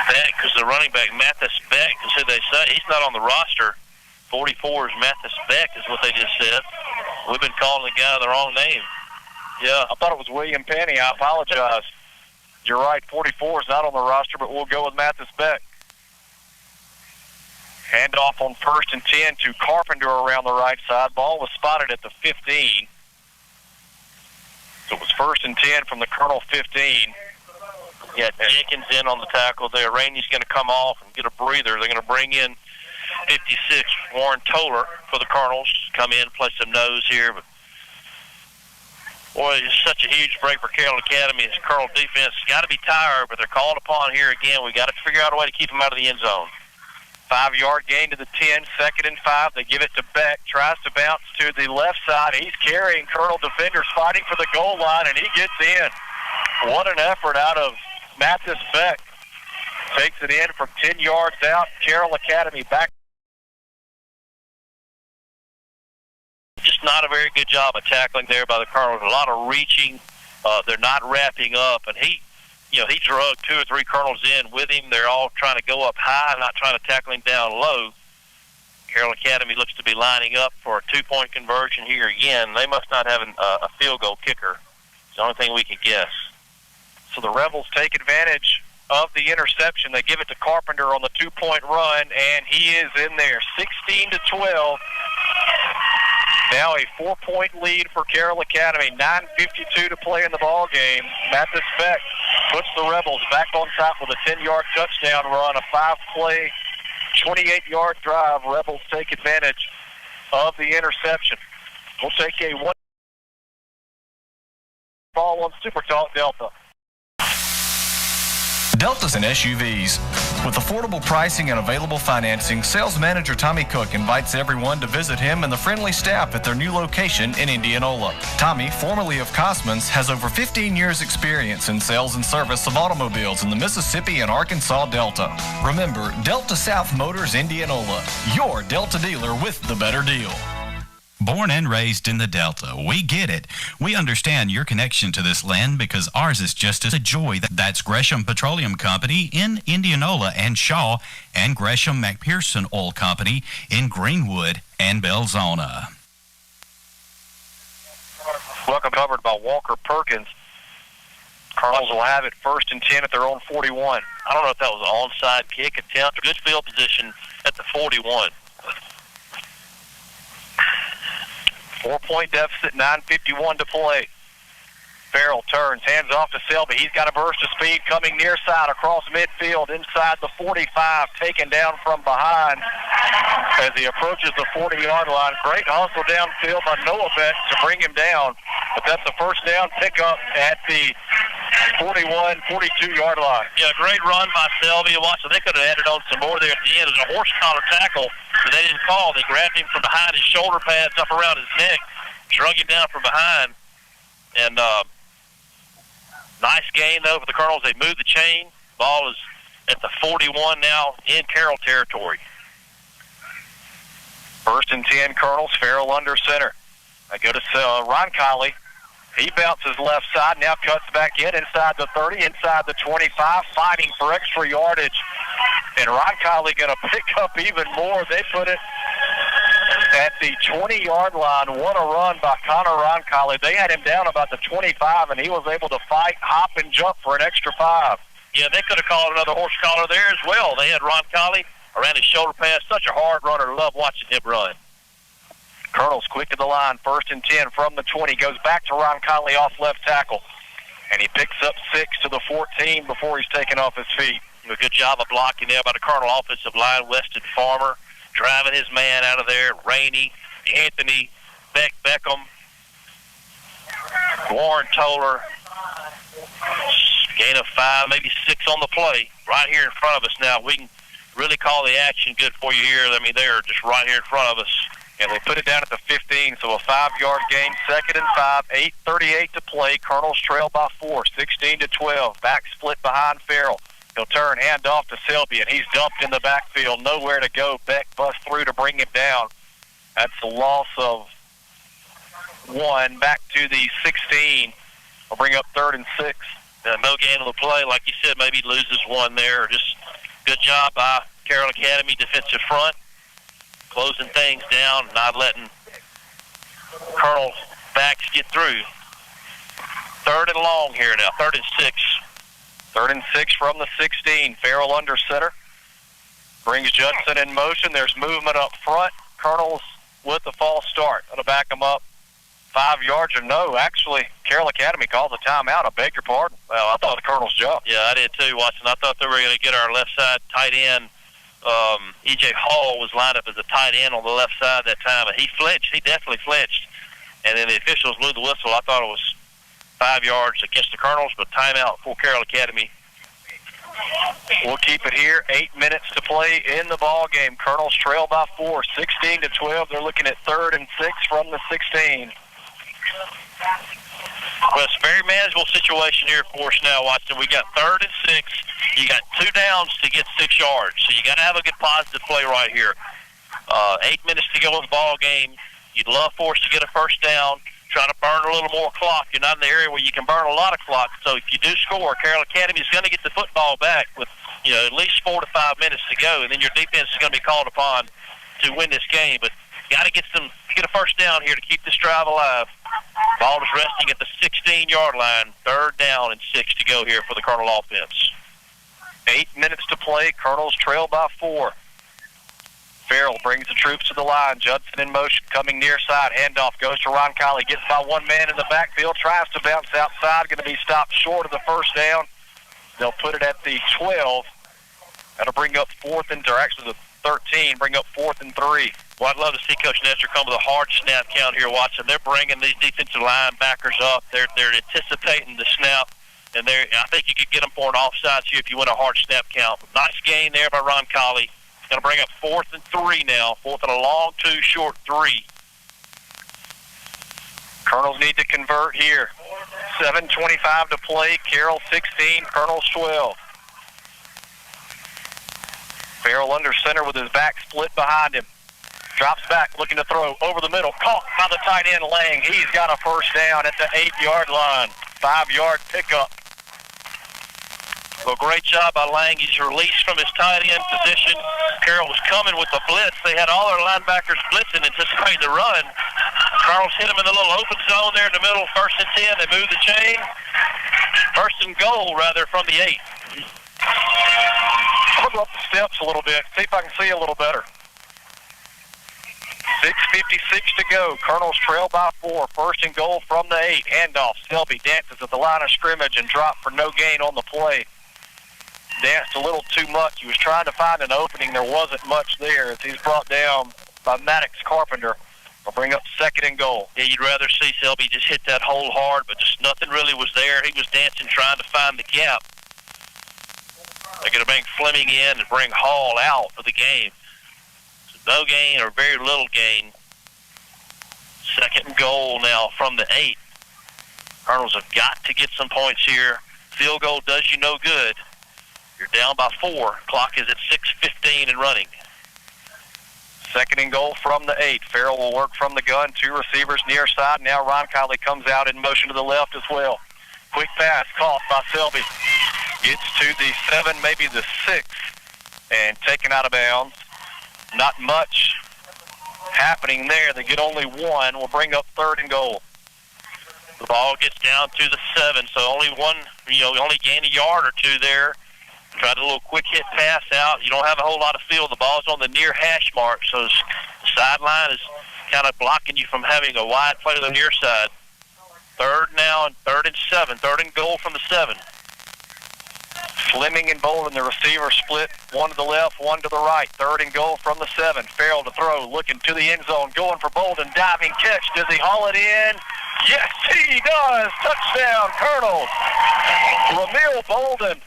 Beck is the running back. Mathis Beck is who they say. He's not on the roster. 44 is Mathis Beck is what they just said. We've been calling the guy the wrong name. Yeah, I thought it was William Penny. I apologize. You're right, 44 is not on the roster, but we'll go with Mathis Beck. Handoff on 1st and 10 to Carpenter around the right side. Ball was spotted at the 15. So it was 1st and 10 from the Colonel 15. Yeah, Jenkins in on the tackle there. Rainey's going to come off and get a breather. They're going to bring in 56, Warren Toller for the Colonels. Come in, play some nose here. But boy, it's such a huge break for Carroll Academy. This Colonel defense got to be tired, but they're called upon here again. We got to figure out a way to keep them out of the end zone. 5-yard gain to the 10, 2nd and 5. They give it to Beck. Tries to bounce to the left side. He's carrying Colonel defenders fighting for the goal line, and he gets in. What an effort out of Mathis Beck. Takes it in from 10 yards out. Carroll Academy back. Just not a very good job of tackling there by the Colonels. A lot of reaching. They're not wrapping up, and he drug 2 or 3 Colonels in with him. They're all trying to go up high, not trying to tackle him down low. Carroll Academy looks to be lining up for a 2-point conversion here again. They must not have a field goal kicker. It's the only thing we can guess. So the Rebels take advantage of the interception. They give it to Carpenter on the 2-point run, and he is in there. 16-12. Now a 4-point lead for Carroll Academy. 9:52 to play in the ball game. Mathis Beck puts the Rebels back on top with a 10-yard touchdown run, a 5-play, 28-yard drive. Rebels take advantage of the interception. We'll take a 1 ball on Super Talk Delta. Deltas and SUVs. With affordable pricing and available financing, sales manager Tommy Cook invites everyone to visit him and the friendly staff at their new location in Indianola. Tommy, formerly of Cosman's, has over 15 years experience in sales and service of automobiles in the Mississippi and Arkansas Delta. Remember, Delta South Motors Indianola, your Delta dealer with the better deal. Born and raised in the Delta, we get it. We understand your connection to this land because ours is just as a joy. That's Gresham Petroleum Company in Indianola and Shaw, and Gresham McPherson Oil Company in Greenwood and Belzona. Welcome, covered by Walker Perkins. Cardinals will have it 1st and 10 at their own 41. I don't know if that was an onside kick attempt or good field position at the 41. 4-point deficit, 9:51 to play. Farrell turns, hands off to Selby. He's got a burst of speed coming near side across midfield, inside the 45, taken down from behind as he approaches the 40-yard line. Great hustle downfield by Noah Beck to bring him down, but that's a first down pickup at the 41, 42-yard line. Yeah, great run by Selby. Watson, they could have added on some more there at the end. It was a horse collar tackle that they didn't call. They grabbed him from behind his shoulder pads up around his neck, drug him down from behind, and nice gain, though, for the Colonels. They moved the chain. Ball is at the 41 now in Carroll territory. 1st and 10, Colonels. Farrell under center. I go to Ron Conley. He bounces left side, now cuts back in inside the 30, inside the 25, fighting for extra yardage. And Ron Conley going to pick up even more. They put it at the 20-yard line. What a run by Connor Roncalli. They had him down about the 25, and he was able to fight, hop, and jump for an extra 5. Yeah, they could have called another horse collar there as well. They had Roncalli around his shoulder pads. Such a hard runner. Love watching him run. Colonels quick to the line. 1st and 10 from the 20. Goes back to Roncalli off left tackle. And he picks up 6 to the 14 before he's taken off his feet. A good job of blocking there by the Colonel offensive line. Weston Farmer driving his man out of there. Rainey, Anthony, Beckham, Warren Toller. Gain of 5, maybe 6 on the play. Right here in front of us now. We can really call the action good for you here. I mean, they're just right here in front of us. And they put it down at the 15, so a 5-yard gain, 2nd and 5, 8:38 to play. Colonels trail by 4, 16-12. Back split behind Farrell. He'll turn, hand off to Selby, and he's dumped in the backfield. Nowhere to go. Beck busts through to bring him down. That's a loss of 1. Back to the 16. We'll bring up 3rd and 6. No gain on the play. Like you said, maybe loses 1 there. Just good job by Carroll Academy defensive front. Closing things down, not letting Colonel backs get through. 3rd and long here now, 3rd and 6. 3rd and 6 from the 16. Farrell under center. Brings Judson in motion. There's movement up front. Colonels with the false start. That'll back them up 5 yards or no. Actually, Carroll Academy calls a timeout. I beg your pardon. Well, I thought the Colonels jumped. Yeah, I did too, Watson. I thought they were going to get our left side tight end. E.J. Hall was lined up as a tight end on the left side that time, but he flinched. He definitely flinched. And then the officials blew the whistle. I thought it was 5 yards against the Colonels, but timeout for Carroll Academy. We'll keep it here. 8 minutes to play in the ball game. Colonels trail by 4, 16-12. They're looking at 3rd and 6 from the 16. Well, it's a very manageable situation here for us now, Watson. We got 3rd and 6. You got 2 downs to get 6 yards, so you got to have a good positive play right here. 8 minutes to go in the ball game. You'd love for us to get a first down, try to burn a little more clock. You're not in the area where you can burn a lot of clock, so if you do score, Carroll Academy is going to get the football back with at least 4 to 5 minutes to go, and then your defense is going to be called upon to win this game. But you got to get a first down here to keep this drive alive. Ball is resting at the 16-yard line. 3rd down and 6 to go here for the Colonel offense. 8 minutes to play. Colonels trail by 4. Farrell brings the troops to the line. Judson in motion, coming near side. Handoff goes to Ron Colley. Gets by one man in the backfield. Tries to bounce outside. Going to be stopped short of the first down. They'll put it at the 12. That'll bring up 4th and, or actually the 13. Bring up 4th and 3. Well, I'd love to see Coach Nestor come with a hard snap count here, Watson. They're bringing these defensive linebackers up. They're anticipating the snap, and I think you could get them for an offsides here if you win a hard snap count. Nice gain there by Ron Colley. Going to bring up 4th and 3 now. 4th and a long 2, short 3. Colonels need to convert here. 7:25 to play. Carroll 16, Colonels 12. Farrell under center with his back split behind him. Drops back, looking to throw over the middle. Caught by the tight end, Lang. He's got a first down at the 8-yard line. 5-yard pickup. Well, great job by Lang. He's released from his tight end position. Carroll was coming with the blitz. They had all their linebackers blitzing, anticipating the run. Carroll's hit him in the little open zone there in the middle. 1st and 10. They move the chain. 1st and goal, rather, from the 8. I'm going to go up the steps a little bit, see if I can see a little better. 6:56 to go. Colonels trail by 4. 1st and goal from the 8. Handoff. Selby dances at the line of scrimmage and dropped for no gain on the play. Danced a little too much. He was trying to find an opening. There wasn't much there as he's brought down by Maddox Carpenter. Will bring up 2nd and goal. Yeah, you'd rather see Selby just hit that hole hard, but just nothing really was there. He was dancing, trying to find the gap. They're going to bring Fleming in and bring Hall out for the game. So no gain or very little gain. 2nd and goal now from the 8. Colonels have got to get some points here. Field goal does you no good. You're down by 4. Clock is at 6:15 and running. 2nd and goal from the 8. Farrell will work from the gun. 2 receivers near side. Now Ron Kiley comes out in motion to the left as well. Quick pass caught by Selby. Gets to the 7, maybe the 6, and taken out of bounds. Not much happening there. They get only 1. We'll bring up 3rd and goal. The ball gets down to the 7, so only only gain a yard or 2 there. Tried a little quick hit pass out. You don't have a whole lot of field. The ball's on the near hash mark, so the sideline is kind of blocking you from having a wide play to the near side. 3rd now and 3rd and 7. 3rd and goal from the 7. Fleming and Bolden, the receiver split. 1 to the left, 1 to the right. 3rd and goal from the 7. Farrell to throw, looking to the end zone, going for Bolden. Diving catch. Does he haul it in? Yes, he does. Touchdown, Colonels. Ramil Bolden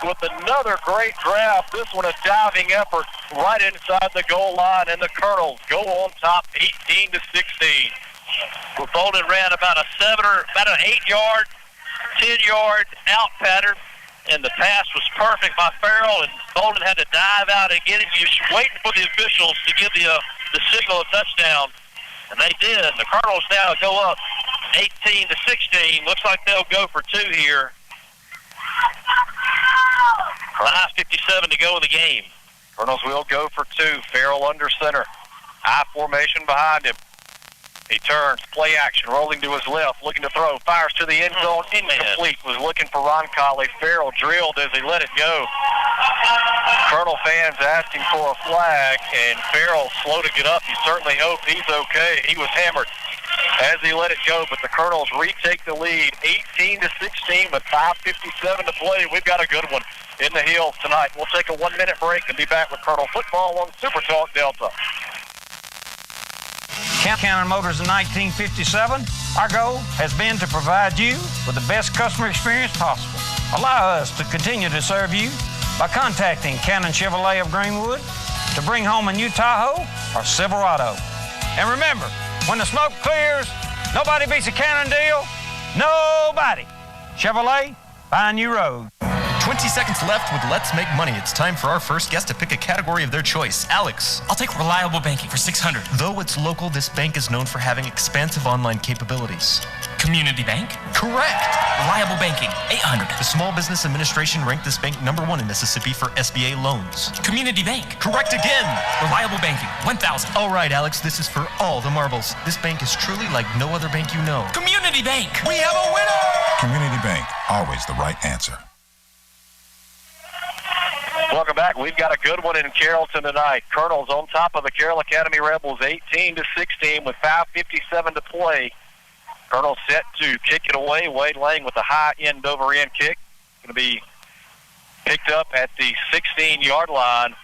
with another great grab. This one a diving effort right inside the goal line, and the Colonels go on top 18-16. Bolden ran about an 8-yard, 10-yard out pattern, and the pass was perfect by Farrell, and Bolden had to dive out and get it. He was waiting for the officials to give the signal of touchdown, and they did. The Colonels now go up 18-16. Looks like they'll go for 2 here. 5:57 to go in the game. Colonels will go for 2. Farrell under center. High formation behind him. He turns, play action, rolling to his left, looking to throw, fires to the end zone, incomplete. Was looking for Ron Colley. Farrell drilled as he let it go. Colonel fans asking for a flag, and Farrell slow to get up. You certainly hope he's okay. He was hammered as he let it go, but the Colonels retake the lead 18-16 with 5:57 to play. We've got a good one in the hills tonight. We'll take a 1-minute break and be back with Colonel Football on Super Talk Delta. Cannon Motors in 1957, our goal has been to provide you with the best customer experience possible. Allow us to continue to serve you by contacting Cannon Chevrolet of Greenwood to bring home a new Tahoe or Silverado. And remember, when the smoke clears, nobody beats a Cannon deal. Nobody. Chevrolet, find new road. 20 seconds left with Let's Make Money. It's time for our first guest to pick a category of their choice. Alex. I'll take reliable banking for $600. Though it's local, this bank is known for having expansive online capabilities. Community Bank? Correct. Reliable banking, $800. The Small Business Administration ranked this bank #1 in Mississippi for SBA loans. Community Bank? Correct again. Reliable banking, $1,000. All right, Alex, this is for all the marbles. This bank is truly like no other bank you know. Community Bank! We have a winner! Community Bank, always the right answer. Welcome back. We've got a good one in Carrollton tonight. Colonels on top of the Carroll Academy Rebels 18-16 with 5:57 to play. Colonels set to kick it away. Wade Lang with a high end-over-end kick. Going to be picked up at the 16-yard line.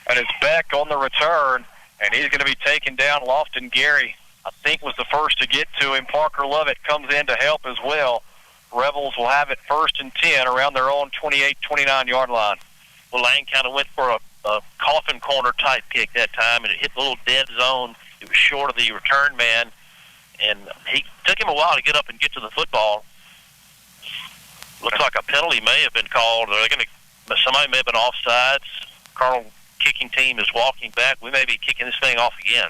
And it's Beck on the return, and he's going to be taken down. Lofton Gary, I think, was the first to get to him. Parker Lovett comes in to help as well. Rebels will have it 1st and 10 around their own 28, 29-yard line. Well, Lang kind of went for a coffin corner type kick that time, and it hit the little dead zone. It was short of the return man, and he took him a while to get up and get to the football. Looks like a penalty may have been called. Somebody may have been offsides. Colonel kicking team is walking back, we may be kicking this thing off again.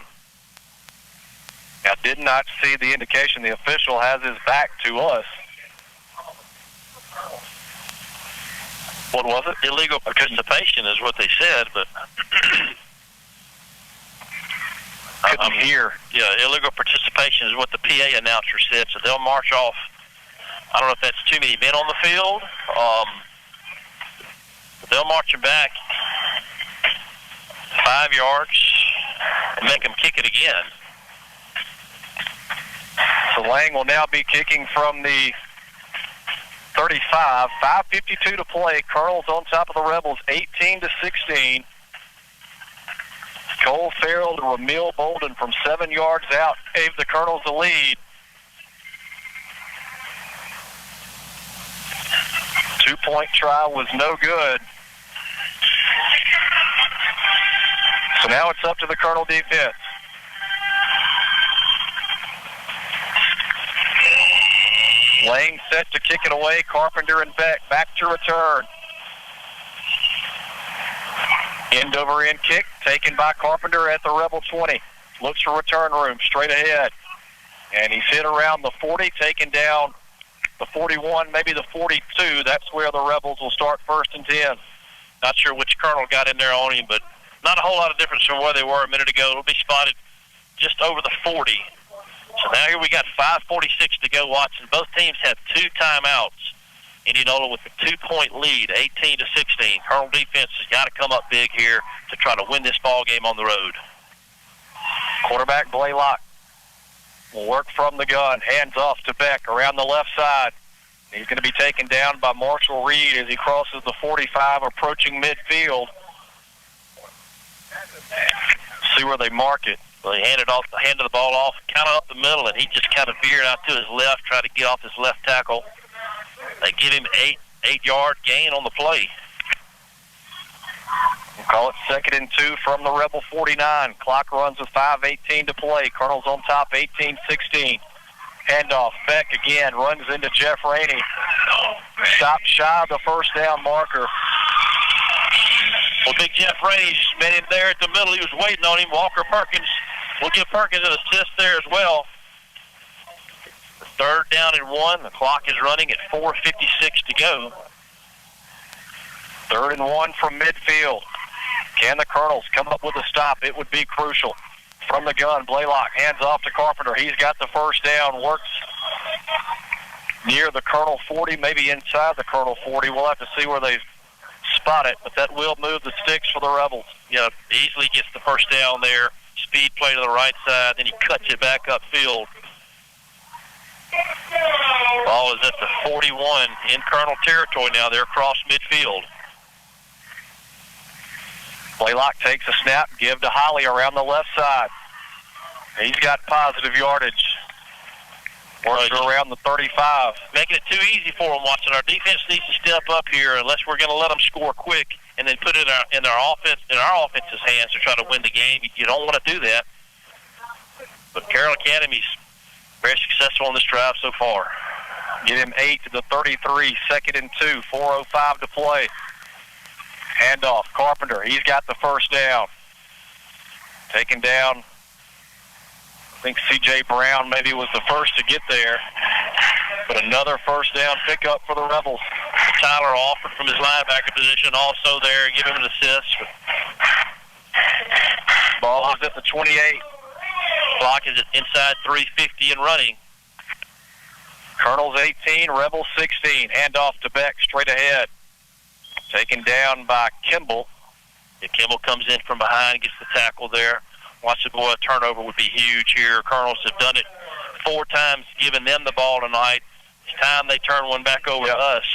I did not see the indication. The official has his back to us. What was it? Illegal participation is what they said, but couldn't hear. Yeah, illegal participation is what the PA announcer said, so they'll march off. I don't know if that's too many men on the field. But they'll march them back 5 yards and make them kick it again. So Lang will now be kicking from the 35. 5:52 to play. Colonel's on top of the Rebels, 18-16. Cole Farrell to Ramil Bolden from 7 yards out gave the Colonels the lead. 2-point try was no good. So now it's up to the Colonel defense. Lang set to kick it away. Carpenter and Beck back to return. End-over-end kick taken by Carpenter at the Rebel 20. Looks for return room straight ahead. And he's hit around the 40, taken down the 41, maybe the 42. That's where the Rebels will start 1st and 10. Not sure which Colonel got in there on him, but not a whole lot of difference from where they were a minute ago. It'll be spotted just over the 40. So now here we got 5:46 to go, Watson. Both teams have 2 timeouts. Indianola with a 2-point lead, 18-16. Colonel defense has got to come up big here to try to win this ball game on the road. Quarterback Blaylock will work from the gun. Hands off to Beck around the left side. He's going to be taken down by Marshall Reed as he crosses the 45, approaching midfield. See where they mark it. Well, he handed the ball off kind of up the middle, and he just kind of veered out to his left, tried to get off his left tackle. They give him 8-yard gain on the play. We'll call it 2nd and 2 from the Rebel 49. Clock runs with 5:18 to play. Colonel's on top, 18-16. Handoff. Beck again runs into Jeff Rainey. Stopped shy of the first down marker. Well, big Jeff Rainey just met him there at the middle. He was waiting on him. Walker Perkins will give Perkins an assist there as well. 3rd down and 1. The clock is running at 4:56 to go. 3rd and 1 from midfield. Can the Colonels come up with a stop? It would be crucial. From the gun, Blaylock hands off to Carpenter. He's got the first down. Works near the Colonel 40, maybe inside the Colonel 40. We'll have to see where they spot it, but that will move the sticks for the Rebels. Yeah, easily gets the first down there. Speed play to the right side, then he cuts it back upfield. Ball is at the 41 in Colonel territory now. They're across midfield. Blaylock takes a snap, give to Holly around the left side. He's got positive yardage. Works around the 35. Making it too easy for them, Watson. Our defense needs to step up here unless we're going to let them score quick and then put it in our offense's hands to try to win the game. You don't want to do that. But Carroll Academy's very successful on this drive so far. Get him 8 to the 33. 2nd and 2. 4:05 to play. Handoff. Carpenter. He's got the first down. Taken down. I think C.J. Brown maybe was the first to get there. But another first down pickup for the Rebels. Tyler Alford from his linebacker position also there. Give him an assist. Ball is at the 28. Clock is at inside 3:50 and running. Colonel's 18, Rebels 16. Handoff to Beck straight ahead. Taken down by Kimball. Yeah, Kimball comes in from behind, gets the tackle there. Watch the boy, a turnover would be huge here. Colonels have done it 4 times, giving them the ball tonight. It's time they turn one back over to us.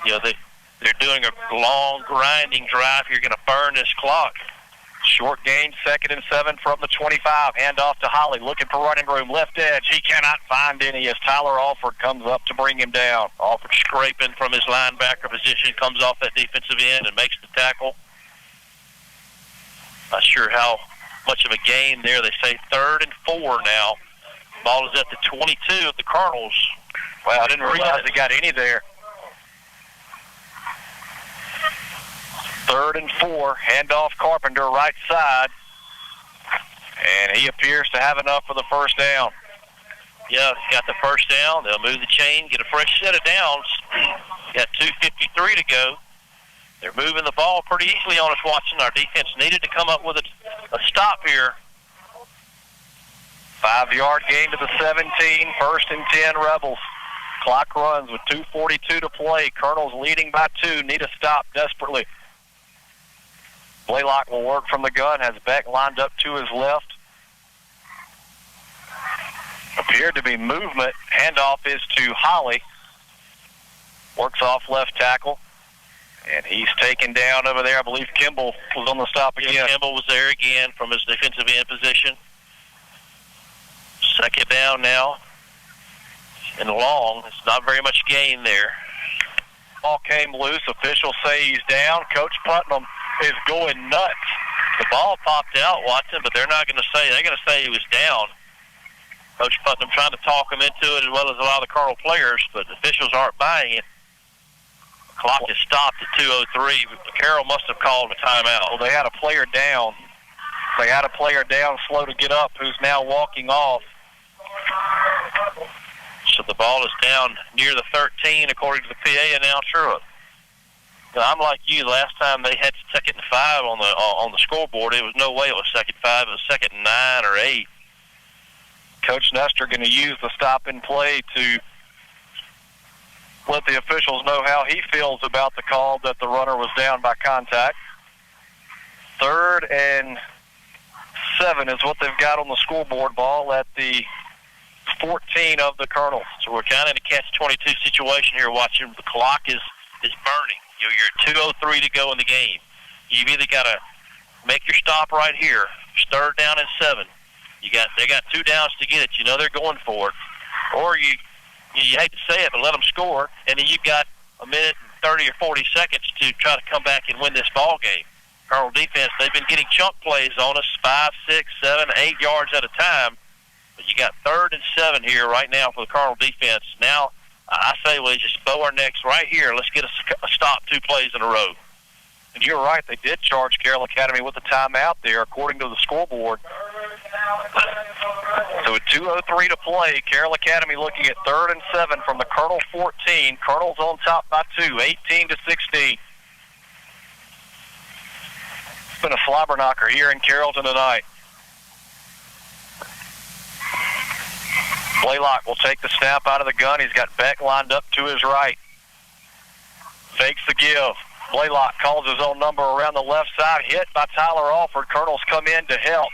You know, they're doing a long, grinding drive here, going to burn this clock. Short gain, 2nd and 7 from the 25. Handoff to Holly, looking for running room. Left edge, he cannot find any as Tyler Alford comes up to bring him down. Alford scraping from his linebacker position, comes off that defensive end and makes the tackle. Not sure how much of a gain there. They say 3rd and 4 now. Ball is at the 22 of the Colonels. Wow, I didn't realize they got any there. 3rd and 4. Handoff Carpenter right side. And he appears to have enough for the first down. Yeah, he's got the first down. They'll move the chain, get a fresh set of downs. Got 2:53 to go. They're moving the ball pretty easily on us watching. Our defense needed to come up with a stop here. 5-yard gain to the 17, 1st and 10 Rebels. Clock runs with 2:42 to play. Colonel's leading by 2. Need a stop desperately. Blaylock will work from the gun. Has Beck lined up to his left. Appeared to be movement. Handoff is to Holly. Works off left tackle. And he's taken down over there. I believe Kimball was on the stop again. Yeah, Kimball was there again from his defensive end position. 2nd down now. And long. It's not very much gain there. Ball came loose. Officials say he's down. Coach Putnam is going nuts. The ball popped out, Watson, but they're not going to say. They're going to say he was down. Coach Putnam trying to talk him into it as well as a lot of the Colonel players, but the officials aren't buying it. The clock is stopped at 2:03. Carroll must have called a timeout. Well, they had a player down. They had a player down, slow to get up, who's now walking off. So the ball is down near the 13, according to the PA announcer. Now, I'm like you. Last time they had 2nd and 5 on the scoreboard, it was no way it was 2nd and 5. It was 2nd and 9 or 8. Coach Nestor going to use the stop and play to let the officials know how he feels about the call that the runner was down by contact. 3rd and 7 is what they've got on the scoreboard. Ball at the 14 of the Colonels. So we're kind of in a catch-22 situation here. Watching the clock is burning. You're at 2:03 to go in the game. You've either got to make your stop right here. It's 3rd down and 7. They got 2 downs to get it. You know they're going for it. Or you hate to say it, but let them score, and then you've got a minute and 30 or 40 seconds to try to come back and win this ball game. Colonel defense, they've been getting chunk plays on us, 5, 6, 7, 8 yards at a time. But you got 3rd and 7 here right now for the Colonel defense. Now, I say we just bow our necks right here. Let's get a stop 2 plays in a row. And you're right, they did charge Carroll Academy with a timeout there, according to the scoreboard. So with 2:03 to play, Carroll Academy looking at 3rd and 7 from the Colonel 14. Colonel's on top by 2, 18-16. It's been a slobber knocker here in Carrollton tonight. Blaylock will take the snap out of the gun. He's got Beck lined up to his right. Fakes the give. Blaylock calls his own number around the left side. Hit by Tyler Alford. Colonel's come in to help.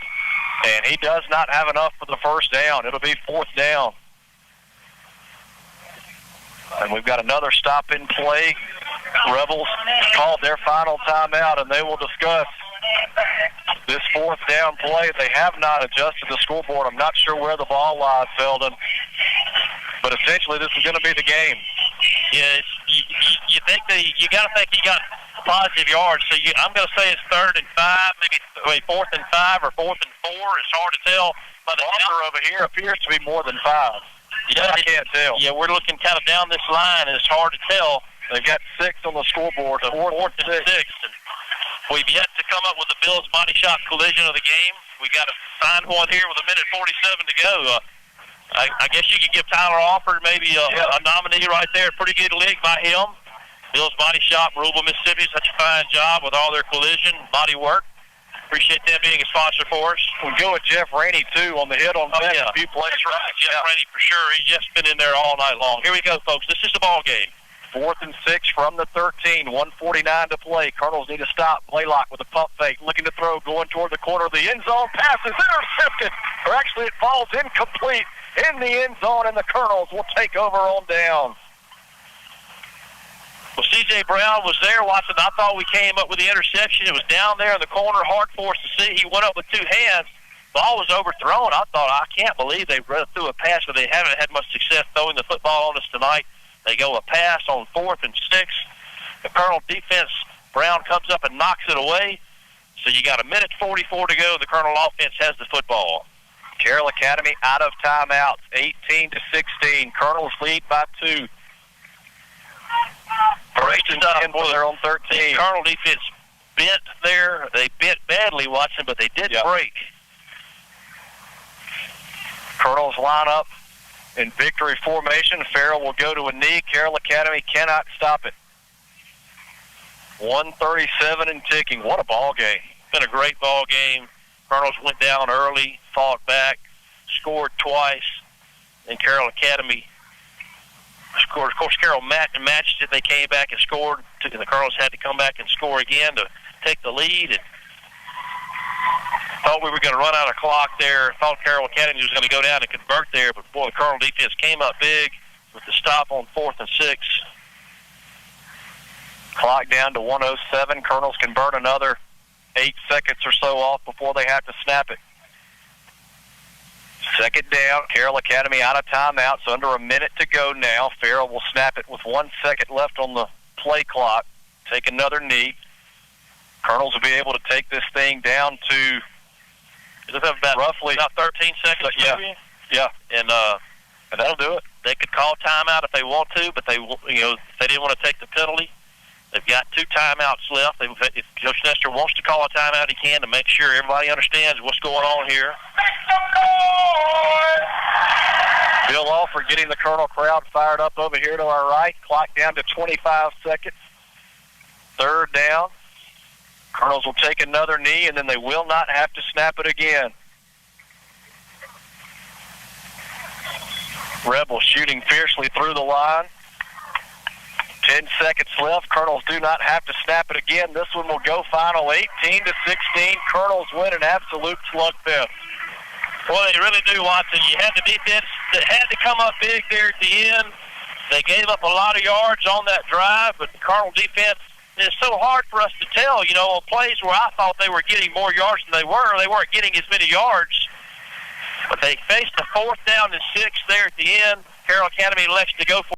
And he does not have enough for the first down. It'll be 4th down. And we've got another stop in play. Rebels called their final timeout, and they will discuss this 4th down play. They have not adjusted the scoreboard. I'm not sure where the ball lies, Selden. But essentially, this is going to be the game. Yeah, you think you got to think he got positive yards. So I'm going to say it's 3rd and 5, maybe 4th and 5 or 4th and 4. It's hard to tell. But the number over here appears to be more than 5. Yeah, I can't tell. Yeah, we're looking kind of down this line, and it's hard to tell. They've got 6 on the scoreboard. So 4th and 6. And we've yet to come up with the Bills body shot collision of the game. We got to find one here with 1:47 to go. I guess you could give Tyler Alford maybe a nominee right there. Pretty good league by him. Bill's Body Shop, Rubel, Mississippi, such a fine job with all their collision body work. Appreciate them being a sponsor for us. We'll go with Jeff Rainey, too, on the hit on Beck. Yeah. A few plays. That's right. Jeff Rainey for sure. He's just been in there all night long. Here we go, folks. This is the ball game. 4th and 6 from the 13. 1:49 to play. Colonels need to stop. Blaylock with a pump fake. Looking to throw. Going toward the corner of the end zone. Pass is intercepted. Or actually, it falls incomplete in the end zone, and the Colonels will take over on down. Well, C.J. Brown was there watching. I thought we came up with the interception. It was down there in the corner, hard for us to see. He went up with 2 hands. Ball was overthrown. I thought, I can't believe they threw a pass, but they haven't had much success throwing the football on us tonight. They go a pass on 4th and 6. The Colonel defense, Brown comes up and knocks it away. So you got 1:44 to go. The Colonel offense has the football. Carroll Academy out of timeouts, 18-16. Colonels lead by 2. Great stuff for their own 13. Colonel defense bent there. They bent badly, Watson, but they did break. Colonels line up in victory formation. Farrell will go to a knee. Carroll Academy cannot stop it. 1:37 and ticking. What a ball game. Been a great ball game. Colonels went down early, fought back, scored twice, and Carroll Academy scored. Of course, Carroll matched it. They came back and scored. The Colonels had to come back and score again to take the lead. And thought we were going to run out of clock there. Thought Carroll Academy was going to go down and convert there, but boy, the Colonel defense came up big with the stop on 4th and 6. Clock down to 1:07. Colonels can burn another 8 seconds or so off before they have to snap it. Second down. Carroll Academy out of timeouts. Under a minute to go now. Farrell will snap it with 1 second left on the play clock. Take another knee. Colonels will be able to take this thing down to roughly about 13 seconds. Yeah. And that'll do it. They could call timeout if they want to, but they didn't want to take the penalty. They've got 2 timeouts left. If Coach Nestor wants to call a timeout, he can, to make sure everybody understands what's going on here. Bill Alford getting the Colonel crowd fired up over here to our right. Clock down to 25 seconds. Third down. Colonels will take another knee, and then they will not have to snap it again. Rebels shooting fiercely through the line. 10 seconds left. Colonels do not have to snap it again. This one will go final 18-16. Colonels win an absolute slugfest. Well, they really do, Watson. You had the defense that had to come up big there at the end. They gave up a lot of yards on that drive, but the Colonel defense, it's so hard for us to tell, on plays where I thought they were getting more yards than they weren't getting as many yards. But they faced a 4th down and 6 there at the end. Carroll Academy elects to go for